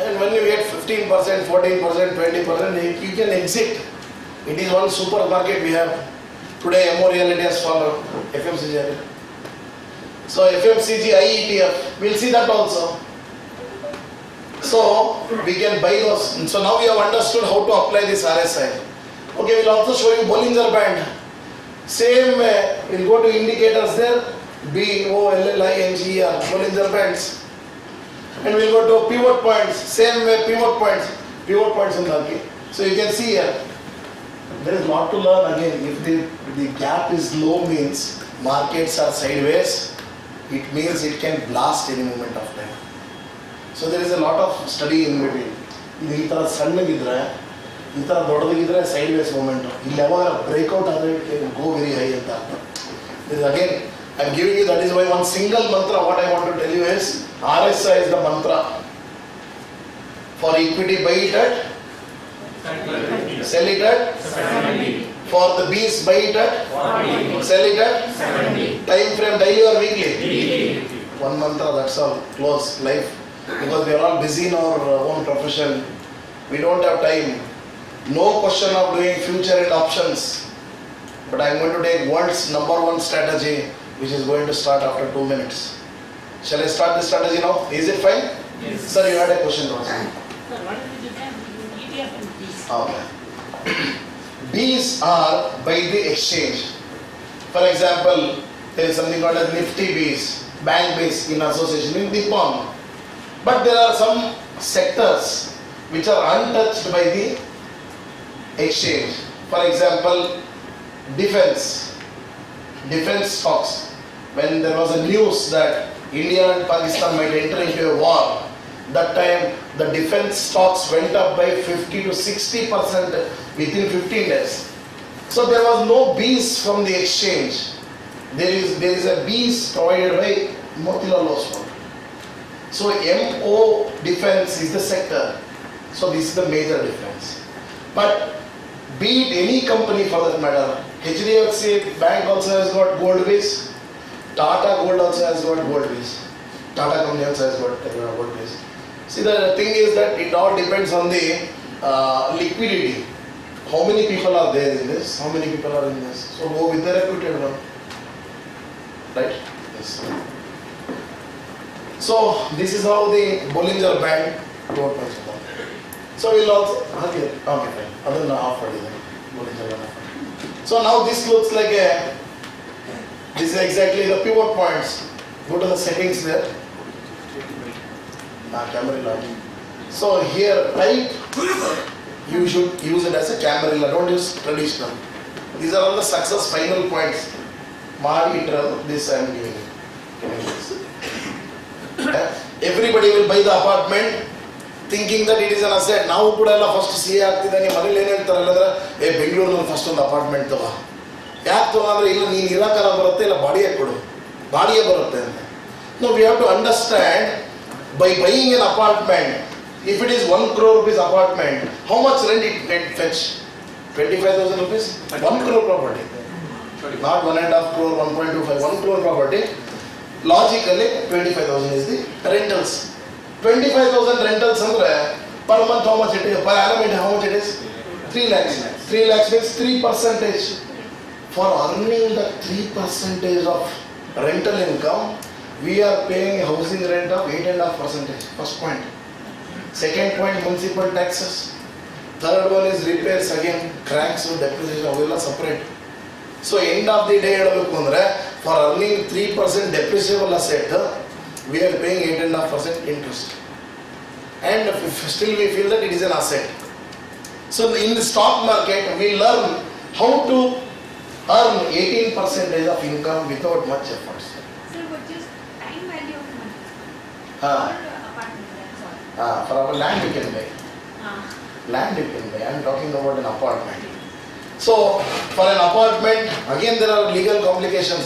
And when you get 15%, 14%, 20%, you can exit. It is one supermarket we have. Today MO Reality has followed FMCG. So FMCG IETF, we'll see that also. So we can buy those. So now we have understood how to apply this RSI. Okay, we'll also show you Bollinger Band. Same way, we'll go to indicators there, BOLLINGER, Bollinger Bands. And we'll go to pivot points, same way pivot points in the. So you can see here, there is lot to learn again. If the gap is low means markets are sideways, it means it can blast any moment of time. So there is a lot of study in between. ಇದು ಈ ಥರ ಸಣ್ಣಗಿದ್ರೆ ಈ ಥರ ದೊಡ್ಡದಾಗಿದ್ರೆ side ways moment, ಇಲ್ಲಿ ಯಾವಾಗ breakout ಆದರೆ ಗೋ very high ಅಂತ ಅರ್ಥ. This again, I am giving you, that is why one single mantra, what I want to tell you is, RSI is the mantra. For equity, buy it at, sell it at, For the B's, buy it at 40. sell it at 70. time frame daily or weekly? Daily. 1 month, that's all, close life. Because we are all busy in our own profession. We don't have time. No question of doing future and options. But I am going to take world's #1 strategy, which is going to start after 2 minutes. Shall I start the strategy now? Is it fine? Yes. Sir, you had a question to ask. Sir, what is the difference between ETF and Bs? Okay. B's are by the exchange. For example, there is something called as Nifty B's, bank B's in association with Nippon. But there are some sectors which are untouched by the exchange. For example, defense stocks. When there was a news that India and Pakistan might enter into a war, that time the defense stocks went up by 50 to 60% within 15 days. So there was no B's from the exchange. There is a B's provided by Motilal Oswal. So MO defense is the sector. So this is the major difference. But be it any company for that matter, HDFC Bank also has got gold base, Tata Gold also has got gold base, Tata company also has got gold base. See, the thing is that it all depends on the liquidity. How many people are there in this? How many people are in this? So go with the reputed one. Right? Yes. So this is how the Bollinger Band works. So we'll also, okay fine, other than half for Bollinger Band. So now this looks like this is exactly the pivot points. Go to the settings there. Camarilla. So here, right, you should use it as a Camarilla, don't use traditional. These are all the success final points. This I am giving you. Everybody will buy the apartment thinking that it is an asset. Now ಕೂಡ ಎಲ್ಲ first C ಆಗ್ತಿದ್ದಾನೆ ಮನೇಲಿ ಏನು ಹೇಳ್ತಾರಲ್ಲ ಅಂದ್ರೆ ಬೆಂಗಳೂರಿನಲ್ಲಿ first ಒಂದು apartment ತಗೋ. ಯಾಕೆ ತಗೋ ಅಂದ್ರೆ ಇಲ್ಲ ನೀನು ಇರಾಕಾರ ಬರುತ್ತೆ ಇಲ್ಲ ಬಾಡಿಗೆ ಕೊಡು, ಬಾಡಿಗೆ ಬರುತ್ತೆ ಅಂತ. No, we have to understand by buying an apartment, if it is 1 crore rupees apartment, how much rent it can fetch? 25,000 rupees? 1 crore property. Not 1.5 crore, 1.25, 1 crore property. Logically, 25,000 is the rentals. 25,000 rentals andre per month how much it is? Per annum how much it is? 3 lakhs. 3 lakhs means 3%. For earning the 3% of rental income, we are paying housing rent of 8.5%. First point. Second point, municipal taxes. Third one is repairs again, cracks, depreciation, avella separate. So end of the day, for earning 3% depreciable asset, we are paying 8.5% interest. And still we feel that it is an asset. So in the stock market, we learn how to earn 18% of income without much efforts. Sir, what is time value of money? Ah. Or apartment, that's all. For our land we can buy. Land you can buy. I am talking about an apartment. So for an apartment, again there are legal complications.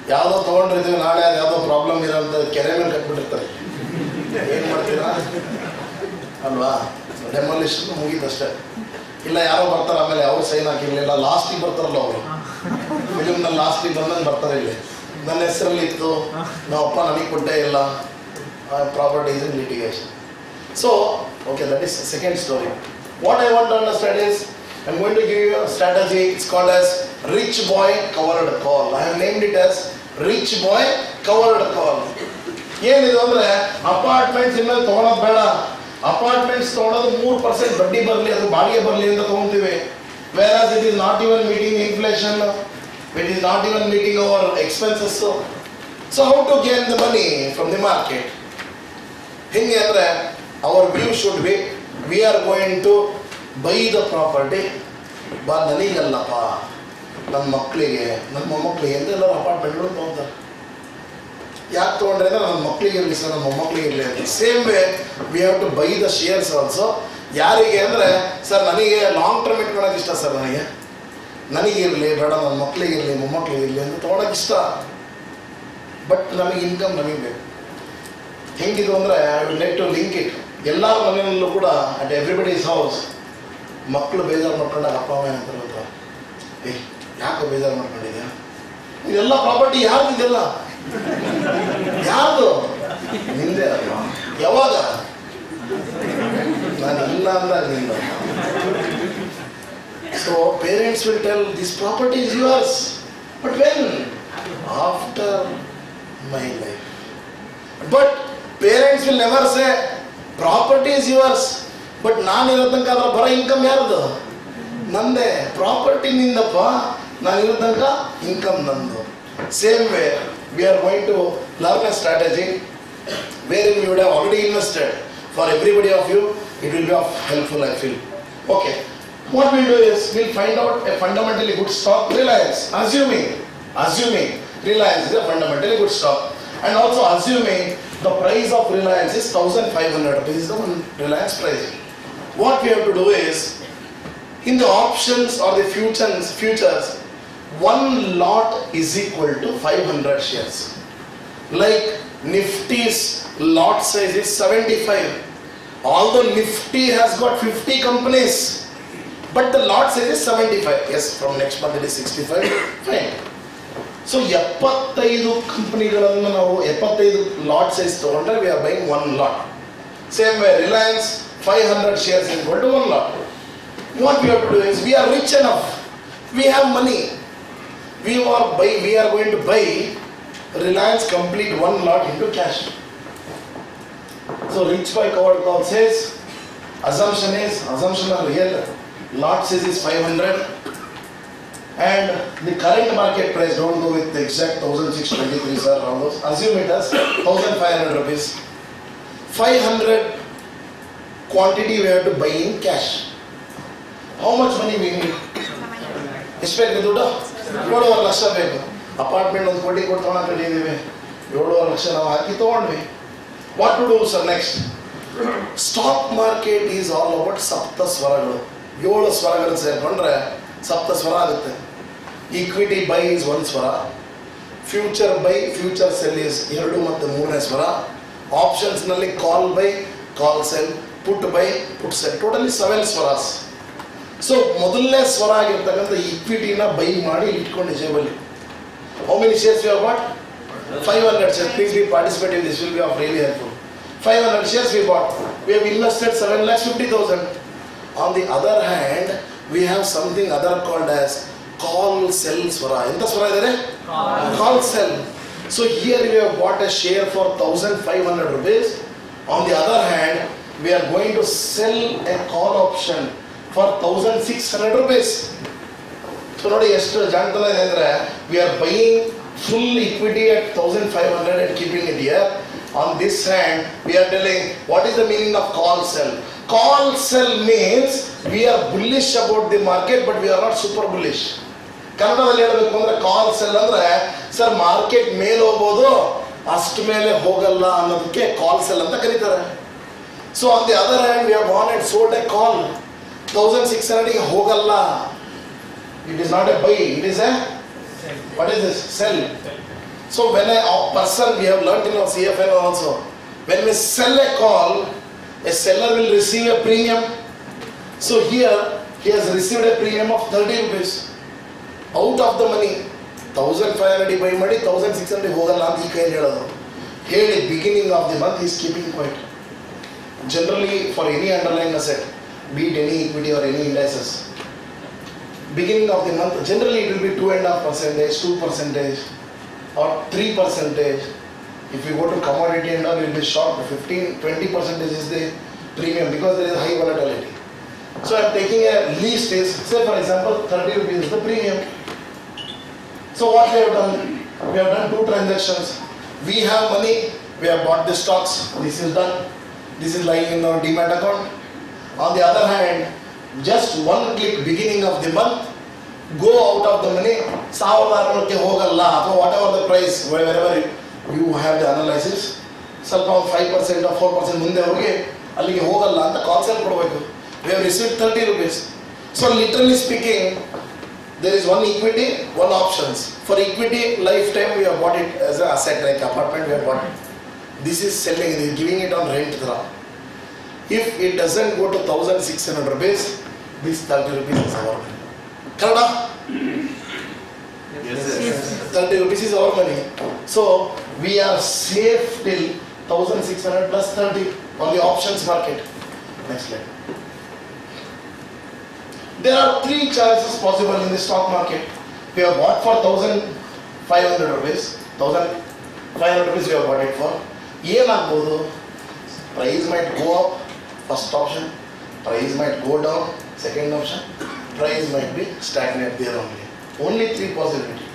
ಯಾವುದೋ ತೊಗೊಂಡಿರ್ತೀವಿ, ನಾಳೆ ಅದು ಯಾವುದೋ problem ಇರೋಂಥ ಕೆರೆ ಮೇಲೆ ಕಟ್ಬಿಟ್ಟಿರ್ತಾರೆ. ಏನು ಮಾಡ್ತೀರಾ ಅಲ್ವಾ? ಡೆಮಾಲಿಷನ್ ಮುಗೀತಷ್ಟೇ. ಇಲ್ಲ ಯಾರೋ ಬರ್ತಾರೆ ಆಮೇಲೆ ಅವ್ರು ಸೈನ್ ಹಾಕಿರಲಿಲ್ಲ, ಲಾಸ್ಟಿಗೆ ಬರ್ತಾರಲ್ಲ ಅವರು ಫಿಲಿಮ್ನಲ್ಲಿ ಲಾಸ್ಟಿಗೆ ಬಂದಂಗೆ ಬರ್ತಾರೆ. ಇಲ್ಲಿ ನನ್ನ ಹೆಸರಲ್ಲಿ ಇತ್ತು, ನಮ್ಮಪ್ಪ ನನಗೆ ಕೊಟ್ಟೇ ಇಲ್ಲ, property is in litigation. So, okay, that is the second story. What I want to understand is, I am going to give you a strategy. It's called as Rich Boy Covered Call. I have named it as Rich Boy Covered Call. ಏನಿದು ಅಂದರೆ apartments ಇನ್ಮೇಲೆ ತೊಗೊಳೋದು ಬೇಡ. Apartments ತೊಗೊಳೋದು 3% ಬಡ್ಡಿ ಬರಲಿ, ಅದು ಬಾಡಿಗೆ ಬರಲಿ ಅಂತ ತೊಗೊತೀವಿ. Whereas it is not even meeting inflation, it is not even meeting our expenses. So how to gain the money from the market? ಹಿಂಗೆ ಅಂದರೆ our view should be, we are going to buy the property, ನನಗಲ್ಲಪ್ಪ, ನನ್ನ ಮಕ್ಕಳಿಗೆ, ನನ್ನ ಮೊಮ್ಮಕ್ಕಳಿಗೆ ಅಂತ ಎಲ್ಲರೂ ಅಪಾರ್ಟ್ಮೆಂಟ್ಗಳು ತೊಗೊತಾರೆ. ಯಾಕೆ ತೊಗೊಂಡ್ರೆ ಅಂದರೆ ನನ್ನ ಮಕ್ಕಳಿಗೆ ಇರಲಿ ಸರ್, ನನ್ನ ಮೊಮ್ಮಕ್ಕಳಿಗೆ ಇರಲಿ ಅಂತ. Same way we have to buy the shares also. ಯಾರಿಗೆ ಅಂದರೆ ಸರ್ ನನಗೆ ಲಾಂಗ್ ಟರ್ಮ್ ಇಟ್ಕೊಳಕ್ಕೆ ಇಷ್ಟ ಸರ್, ನನಗಿರಲಿ ಬೇಡ, ನನ್ನ ಮಕ್ಕಳಿಗಿರಲಿ ಮೊಮ್ಮಕ್ಕಳಿಗಿರಲಿ ಅಂತ ತೊಗೊಳಕ್ಕೆ ಇಷ್ಟ. ಬಟ್ ನಮಗೆ ಇನ್ಕಮ್ ನಮಗೆ ಬೇಕು. ಹೆಂಗಿದು ಅಂದರೆ I will net to link it. ಎಲ್ಲ ಮನೆಯಲ್ಲೂ ಕೂಡ ಅಟ್ ಎವ್ರಿಬಡೀಸ್ ಹೌಸ್ ಮಕ್ಕಳು ಬೇಜಾರು ಮಾಡ್ಕೊಂಡಾಗ ಅಪ್ಪ ಅಮ್ಮ ಅಂತ ಹೇಳ್ತಾರೆ, ಯಾಕೆ ಬೇಜಾರು ಮಾಡ್ಕೊಂಡಿದ್ಯಾ? ಇದೆಲ್ಲ ಪ್ರಾಪರ್ಟಿ ಯಾರ್ದು? ಇದೆಲ್ಲ ಯಾರ್ದು? ನಿಂದೆ ಅಲ್ವಾ? ಯಾವಾಗ? ನಾನು ಇಲ್ಲ ಅಂದಾಗ ನಿಂದ. So parents will tell this property is yours, but when? After my life. But parents will never say property is yours, but ನಾನಿರೋ ತನಕ ಅದ್ರ ಬರೋ ಇನ್ಕಮ್ ಯಾರ್ದು? ನಂದೇ. ಪ್ರಾಪರ್ಟಿ ನಿಂದಪ್ಪ, ನಾನಿರೋ ತನಕ ಇನ್ಕಮ್ ನಂದು. Same way we are going to learn a strategy wherein we would have already invested. For everybody of you, it will be of helpful, I feel. Okay, what we'll do is we'll find out a fundamentally good stock, Reliance. Assuming Reliance is a fundamentally good stock, and also assuming the price of Reliance is 1,500 rupees is the Reliance price. What we have to do is, in the options or the futures, one lot is equal to 500 shares. Like Nifty's lot size is 75. Although Nifty has got 50 companies, but the lot size is 75. Yes, from next month it is 65. Fine. So 75 ಕಂಪನಿಗಳನ್ನು ನಾವು 75 lot size ತಗೊಂಡ್ರೆ we are buying one lot. Same way Reliance 500 shares is equal to one lot. What we have to do is, we are rich enough, we have money. We are going to buy Reliance complete one lot into cash. So Rich Boy Covered Call says, assumption of real lot size is 500, and the current market price, don't go with the exact 1,623 sir, almost assume it as 1,500 rupees. 500 quantity we have to buy in cash. How much money we need? ಎಷ್ಟು ಬೇಕು ದುಡ್ಡು? 7.5 ಲಕ್ಷ ಬೇಕು. Apartment 1 ಕೋಟಿ ಕೊಟ್ಟು ತೊಗೊಂಡಿದ್ದೀವಿ, 7.5 ಲಕ್ಷ ನಾವು ಹಾಕಿ ತೊಗೊಂಡ್ವಿ. What to do sir next? Stock market is all about ಸಪ್ತ ಸ್ವರಗಳು. 7 ಸ್ವರಗಳು ಸೇರ್ಕೊಂಡ್ರೆ ಸಪ್ತ ಸ್ವರ ಆಗುತ್ತೆ. ಈಕ್ವಿಟಿ ಬೈ ಈಸ್ 1 ಸ್ವರ, future buy future sell is 2 ಮತ್ತು 3ನೇ ಸ್ವರ, ಆಪ್ಷನ್ಸ್ನಲ್ಲಿ call buy call sell, put buy put sell, totally 7 ಸ್ವರಾಸ್. ಸೊ ಮೊದಲನೇ ಸ್ವರ ಆಗಿರ್ತಕ್ಕಂಥ ಈಕ್ವಿಟಿನ ಬೈ ಮಾಡಿ ಇಟ್ಕೊಂಡು ಜೇಬಲ್ಲಿ. How many shares we have bought? 500 shares. Please be participating, this will be of really helpful. 500 shares we bought. We have invested 7,50,000. On the other hand, we have something other called as call sell swara. Enta swara idare? Call sell. So here we have bought a share for 1,500 rupees. On the other hand, we are going to sell a call option for 1,600 rupees. So ನೋಡಿ ಎಷ್ಟು ಜಾಣತನ ಇದೆ ಅಂದರೆ, we are buying full equity at 1,500 and keeping it here. On this hand, we are telling what is the meaning of call sell. Call sell means we are bullish about the market, but we are not super bullish. ಕನ್ನಡದಲ್ಲಿ ಹೇಳಬೇಕು ಅಂದರೆ ಕಾಲ್ cell ಅಂದರೆ, sir market ಮೇಲೆ ಹೋಗ್ಬೋದು, ಅಷ್ಟು ಮೇಲೆ ಹೋಗಲ್ಲ ಅನ್ನೋದಕ್ಕೆ ಕಾಲ್ ಸೆಲ್ ಅಂತ ಕರೀತಾರೆ. So on the other hand we have gone and sold a call 1,600 ಹೋಗಲ್ಲ. It is not a buy, it is a what is this? Sell. So when a person, we have learnt in our CFN also, when we sell a call, a seller will receive a premium. So here he has received a premium of 30 rupees out of the money. 1,500 buy ಮಾಡಿ 1,600 ಹೋಗಲ್ಲ ಅಂತ ಈ ಕೈ ಹೇಳೋದು. ಹೇಳಿ beginning of the month he is keeping quiet. Generally for any underlying asset, be it any equity or any indices, beginning of the month, generally it will be 2.5%, 2% or 3%. If you go to commodity and all, you will be shocked. 15-20% is the premium because there is high volatility. So I am taking a least is, say for example, 30 rupees is the premium. So what we have done? We have done 2 transactions. We have money, we have bought the stocks, this is done. This is lying in our demat account. On the other hand, just one click beginning of the month, go out of the money, 1,600 ಹೋಗಲ್ಲ ಅಥವಾ whatever the price, wherever you have the analysis, ಸ್ವಲ್ಪ 5% or 4% ಮುಂದೆ ಹೋಗಿ ಅಲ್ಲಿಗೆ ಹೋಗಲ್ಲ ಅಂತ ಕಾಲ್ cell ಕೊಡಬೇಕು. We have received 30 rupees. So literally speaking, there is one equity, one options. For equity, lifetime we have bought it as an asset, like apartment we have bought it. This is selling, it is giving it on rent. If it doesn't go to 1,600 rupees, this 30 rupees is our. Kannada? 30 rupees is our money. So we are safe till 1600 plus 30 on the options market. Next slide. There are three choices possible in the stock market. We have bought for 1500 rupees. 1500 rupees we have bought it for. ಏನಾಗ್ಬೋದು, price might go up, first option. Price might go down, second option. Price might be stagnant there only. Only three possibilities.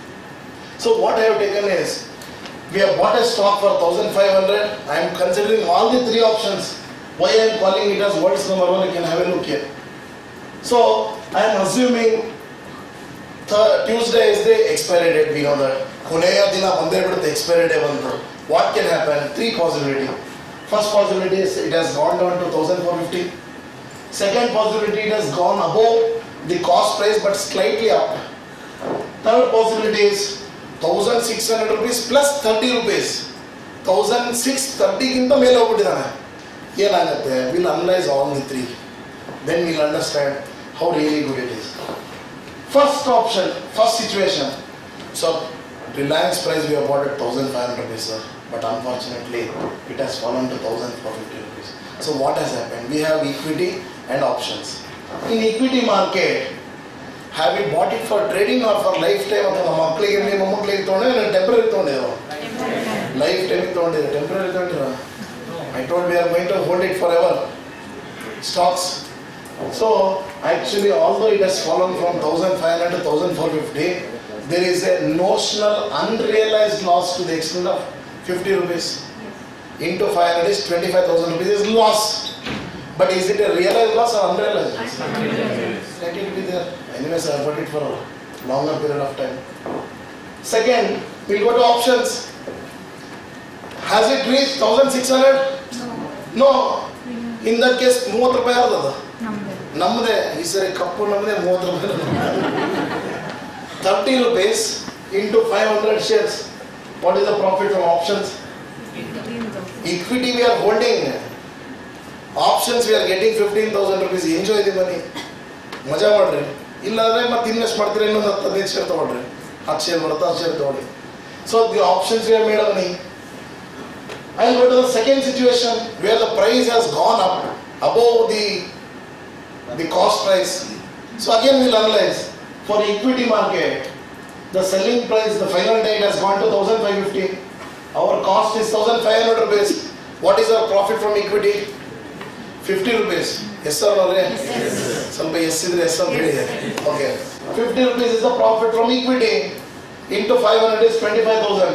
So what I have taken is, we have bought a stock for 1500. I am considering all the three options. Why I am calling it as world's number one, you can have a look here. So I am assuming Tuesday is the expiry date, we know that. ಕೊನೆಯ ದಿನ ಒಂದೇ ಬಿಡುತ್ತೆ expiry day ಬಂತು. What can happen? Three possibilities. First possibility is it has gone down to 1450. Second possibility, it has gone above the cost price but slightly up. Third possibility is 1600 rupees plus 30 rupees. 1630 ಗಿಂತ ಮೇಲೆ ಹೋಗ್ಬಿಟ್ಟಿದ್ದಾನೆ. ಏನಾಗುತ್ತೆ? We'll analyze all the three. Then we'll understand how really good it is. First option, first situation. So Reliance price we have bought at 1500 rupees, sir. But unfortunately, it has fallen to 1450 rupees. So what has happened? We have equity and options. In equity market, have we bought it for trading or for lifetime? ಅಥವಾ ಮಕ್ಕಳಿಗೆ ನಿಮ್ಮ ಮಕ್ಕಳಿಗೆ ತೊಗೊಂಡ್ರೆ temporary ತೊಗೊಂಡಿರೋ? Life time ತೊಗೊಂಡಿರೋ, temporary ತೊಗೊಂಡಿರೋ? I told we are going to hold it forever. Stocks. So actually, although it has fallen from 1500 to 1450, there is a notional unrealized loss to the extent of 50 rupees. Into 500 is 25,000 rupees is loss. But is it a realized loss or unrealized loss? Let it be there. Anyways, I have put it for a longer period of time. Second, we'll go to options. Has it reached 1600? No. In that case, 30 ರೂಪಾಯಿ ಯಾರ್ದದ? ನಮ್ಮದೇ. ಈ ಸರಿ ಕಪ್ಪು ನಮ್ಮದೇ, 30 ರೂಪಾಯಿ. 30 rupees into 500 shares. What is the profit from options? Equity we are holding. Options we are getting 15,000 rupees. Enjoy the money. ಮಜಾ ಮಾಡ್ರಿ. ಇಲ್ಲಾಂದ್ರೆ ಮತ್ತೆ ಇನ್ವೆಸ್ಟ್ ಮಾಡ್ತೀರಿ, ಇನ್ನೊಂದು 15 ಶೇರ್ ತಗೊಳ್ರಿ. 10 ಶೇರ್ ಬರುತ್ತೆ, 10 ಶೇರ್ ತಗೊಳ್ಳಿ. So the options we have made money. I'll go to the second situation where the price has gone up above the cost price. So again we'll analyze. For equity market, the selling price, the final date has gone to 1550. Our cost is 1500 rupees. What is our profit from equity? 50 rupees. Yes or no? Yes. Some yes idre yes anta heli. Okay. 50 rupees is the profit from equity. Into 500 is 25,000.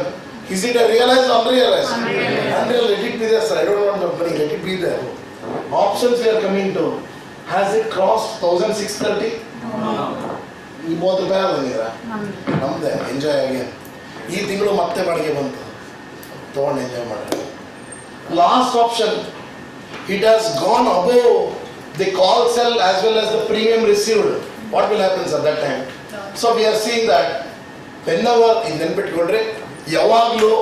Is it a realized or unrealized? Unrealized. Let it be there, sir. I don't want the money. Let it be there. Options we are coming to. Has it crossed 1630? No. ಈ 30 ರೂಪಾಯಿ ಬಂದಿರಾ? ನಮ್ದೆ. Enjoy again. ಈ ತಿಂಗಳು ಮತ್ತೆ ಬಾಡಿಗೆ ಬಂತು. ತಗೊಂಡು enjoy ಮಾಡಿ. Last option. It has gone above the call sell as well as the premium received. What will happen at that time? So we are seeing that whenever in ನೆನ್ಪಿಟ್ಕೊಂಡ್ರೆ ಯಾವಾಗಲೂ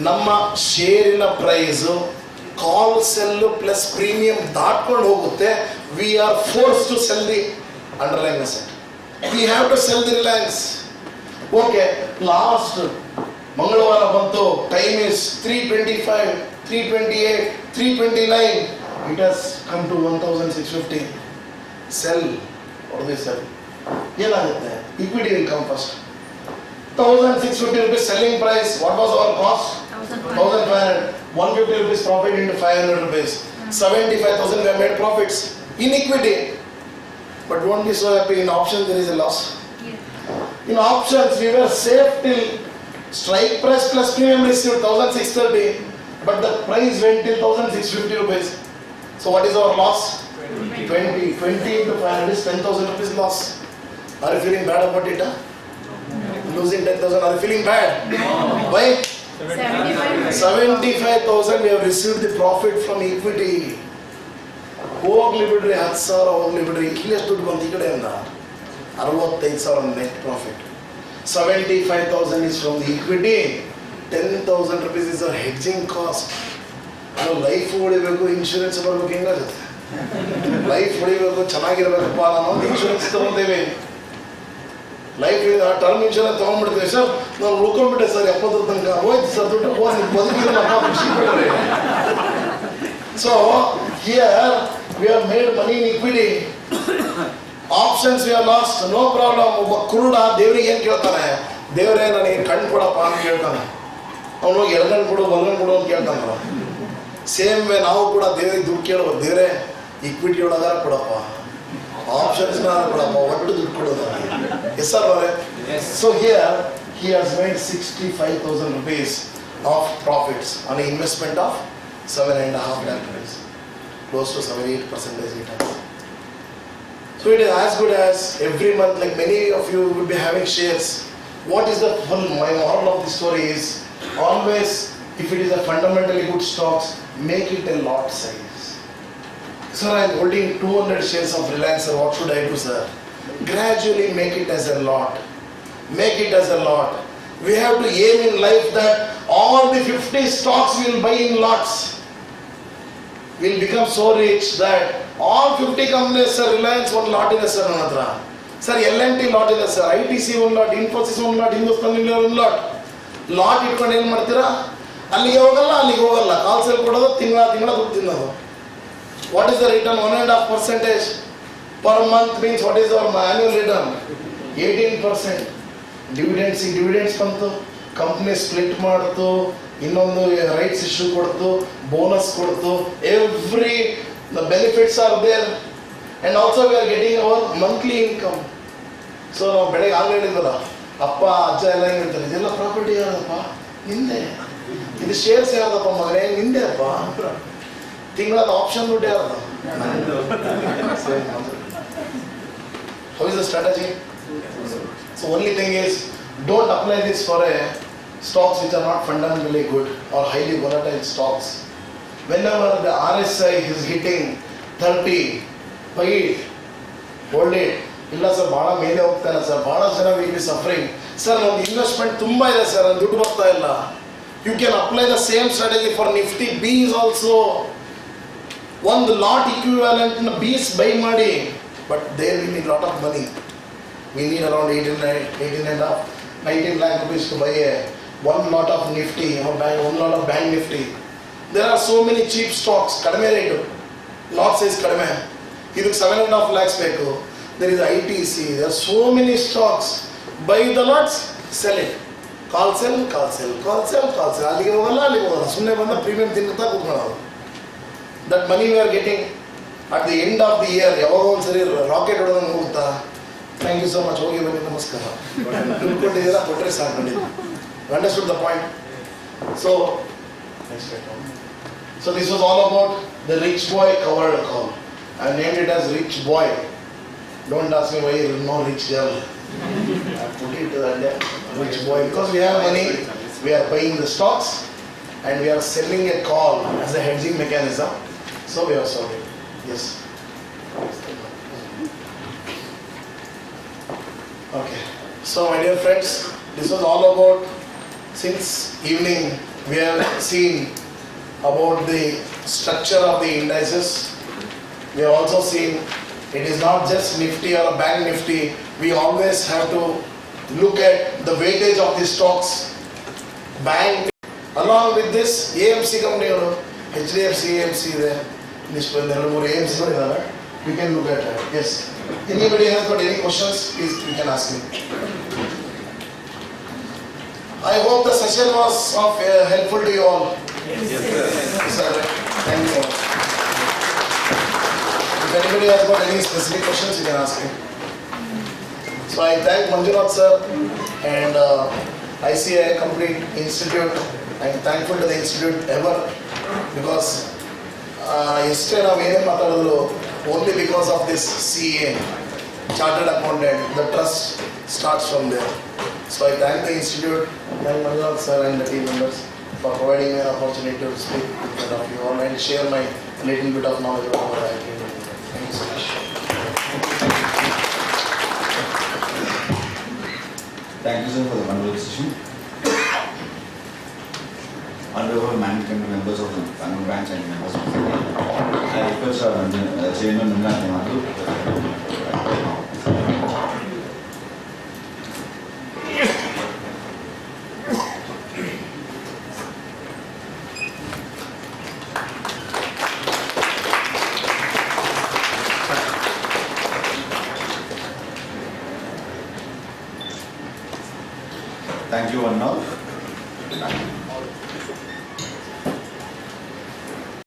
ನಮ್ಮ ಶೇರಿನ price call sell plus premium ದಾಟ್ಕೊಂಡು ಹೋಗುತ್ತೆ. We are forced to sell the underline asset. We have to sell the Reliance. Okay, last ಮಂಗಳವಾರ ಬಂತು. Time is 3:25, 3:28, 3:29. It has come to 1650. Sell or the sell. ಏನಾಗುತ್ತೆ? Equity will come first. 1650 rupees selling price. What was our cost? 1500. 150 rupees profit into 500 rupees. 75,000 we have made profits in equity. But won't be so happy. In options there is a loss. In options we were safe till strike price plus premium received 1630. But the price went till 1650 rupees. So what is our loss? 20 into 500 is 10,000 rupees loss. Are you feeling bad about it? Losing 10,000, are you feeling bad? No. Why? 75,000 we have received the profit from equity. ಹೋಗ್ಲಿ ಬಿಡ್ರಿ, 10,000 ಹೋಗ್ಲಿ ಬಿಡ್ರಿ. ಇಲ್ಲಿ ಎಷ್ಟು ದುಡ್ಡು ಬಂತು ಈ ಕಡೆಯಿಂದ? 65,000 net profit. 75,000 is from the equity. 10,000 rupees is our hedging cost. ನಾವು ಲೈಫ್ ಉಳಿಬೇಕು, ಇನ್ಶೂರೆನ್ಸ್ ಬರ್ಬೇಕು, ಹೆಂಗಾಗುತ್ತೆ? ಲೈಫ್ ಉಳಿಬೇಕು, ಚೆನ್ನಾಗಿರ್ಬೇಕಪ್ಪ, ನಾವು ಇನ್ಶೂರೆನ್ಸ್ ತಗೊಂತೇವೆ. ಲೈಫ್ ಟರ್ಮ್ ಇನ್ಶೂರೆನ್ಸ್ ತೊಗೊಂಡ್ಬಿಡ್ತೀವಿ ಸರ್, ನಾವು ಉಳ್ಕೊಂಡ್ಬಿಟ್ಟೆ ಸರ್ 70 ತನಕ ಹೋಯ್ತು ಸರ್ ದುಡ್ಡು ಬದುಕಿರಲ್ಲ ಖುಷಿ ಪಡ್ರಿ. So here we have made money in equity, options we are lost, no problem. ಒಬ್ಬ ಕುರುಡ ದೇವರಿಗೆ ಏನು ಕೇಳ್ತಾನೆ, ದೇವರೇ ನನಗೆ ಕಣ್ಣು ಕೊಡಪ್ಪ ಅಂತ ಕೇಳ್ತಾನೆ. ಅವನು ಎಡಗಣ್ಣು ಕೊಡು ಬಲಗಣ್ಣು ಕೊಡು ಅಂತ ಕೇಳ್ತಾನಲ್ಲ. ಸೇಮ್ ವೇ ನಾವು ಕೂಡ ದೇವರಿಗೆ ದುಡ್ಡು ಕೇಳುವ, ದೇವರೇ ಇಕ್ವಿಟಿ ಒಳಗಾರ ಕೊಡಪ್ಪ, ಆಪ್ಷನ್ಸ್ ಕೊಡಪ್ಪ, ಒಟ್ಟು ದುಡ್ಡು ಕೊಡೋದು. ಎಸ್ ಸರ್ ಅವರೇ. So here he has made 65,000 rupees of profits on an investment of 7.5 lakh rupees, close to 7-8% returns. So it is as good as every month, like many of you will be having shares. What is the full, my moral of the story is, always if it is a fundamentally good stocks, make it a lot size. Sir, I am holding 200 shares of Reliance, sir, what should I do, sir? Gradually make it as a lot. Make it as a lot. We have to aim in life that all the 50 stocks we will buy in lots. We will become so rich that all 50 companies, sir, Reliance one lot ಇದೆ sir ನನ್ನ ಹತ್ರ. Sir, L&T lot ಇದೆ sir, ITC one lot, Infosys one lot, Hindustan Unilever one lot. Lot ಇಟ್ಕೊಂಡು ಏನು ಮಾಡ್ತೀರಾ, ಅಲ್ಲಿಗೆ ಹೋಗಲ್ಲ ಕಾಲ್ sale ಕೊಡೋದು, ತಿಂಗಳ ದುಡ್ಡು ತಿನ್ನೋದು. What is the return? 1.5% per month means what is our annual return? 18%. Dividends ಬಂತು, ಕಂಪ್ನಿ ಸ್ಪ್ಲಿಟ್ ಮಾಡ್ತು, ಇನ್ನೊಂದು ರೈಟ್ಸ್ ಇಶ್ಯೂ ಕೊಡ್ತು, ಬೋನಸ್ ಕೊಡ್ತು, every the benefits are there and also we are getting our monthly income. So ನಾವು ಬೆಳಗ್ಗೆ ಆಗಲೇ ಹೇಳಿದ್ವಲ್ಲ, ಅಪ್ಪ ಅಜ್ಜ ಎಲ್ಲ ಏನು ಹೇಳ್ತಾರೆ, ಇದೆಲ್ಲ ಪ್ರಾಪರ್ಟಿ ಯಾರದಪ್ಪ ನಿಂದೆ, ಇದು ಶೇರ್ಸ್ ಯಾರದಪ್ಪ ಮಗನೇ ನಿಂದೆ ಅಪ್ಪ, ತಿಂಗಳದ ಆಪ್ಷನ್ ದುಡ್ಡು ಯಾರದ. How is the strategy? So only thing is, don't apply this for a stocks which are not fundamentally good or highly volatile stocks. Whenever the RSI is hitting 30, buy it, hold it. ಇಲ್ಲ sir ಭಾಳ ಮೇಲೆ ಹೋಗ್ತಾ ಇಲ್ಲ sir, ಭಾಳ ಜನ will be suffering sir, ಒಂದು investment ತುಂಬ ಇದೆ ಸರ್, ಅದು ದುಡ್ಡು ಬರ್ತಾ ಇಲ್ಲ. You can apply the same strategy for Nifty BeES also. ಒಂದು ಲಾಟ್ ಇಕ್ವಿವ್ಯಾಲೆಂಟ್ನ ಬೀಸ್ ಬೈ ಮಾಡಿ, but there will be lot of money. We need around 19 lakh rupees to buy one lot of Nifty or one lot of Bank Nifty. There are so many cheap stocks, kadame rate, lot size kadame. Iduk 7.5 lakhs ಬೇಕು. There is ITC, there are so many stocks. Buy the lots, sell it. Call sell. ಅಲ್ಲಿಗೆ ಹೋಗಲ್ಲ, ಸುಮ್ಮನೆ ಬಂದ premium ತಿನ್ನುತ್ತಾ ಕೂತ್ಕೊಳ್ಳೋದು. That money we are getting at the end of the year, ಯಾವಾಗ ಒಂದ್ಸರಿ rocket ಹೊಡೆದಂಗೆ ಹೋಗುತ್ತಾ, thank you so much, ಹೋಗಿ ಬನ್ನಿ ನಮಸ್ಕಾರ, ದುಡ್ಡು ಕೊಟ್ಟಿದ್ದೀರಾ, ಕೊಟ್ಟರೆ ಸಾಕು ಬಂದಿದ್ದು. Understood the point? So this was all about the rich boy covered call. I named it as rich boy. Don't ask me why no rich girl. I put it that rich boy because we have money, we are buying the stocks and we are selling a call as a hedging mechanism. So we are sorted. Yes. Okay. So my dear friends, this was all about, since evening we have seen about the structure of the indices. We have also seen it is not just Nifty or a Bank Nifty. We always have to look at the weightage of the stocks. Bank, along with this, AMC company, HDFC, AMC there. This one, there are more AMC. We can look at that. Yes. Anybody has got any questions? Please, you can ask me. I hope the session was of helpful to you all. Yes, Sir, thank you. If anybody has got any specific questions, you can ask me. So I thank Manjunath sir and ICI Complete Institute. I am thankful to the institute ever because yesterday ನಾವು ಏನೇ ಮಾತಾಡಿದ್ರು, only because of this CA, Chartered Accountant, the trust starts from there. So I thank the institute, thank Manjunath sir and the team members for providing me an opportunity to speak in front of you all and share my little bit of knowledge about what I can do. Thank you so much. Thank you, sir, for the wonderful session. Honorable management members of the Bangalore branch and members of the I request our Chairman Nunna Themadu. Thank you one all.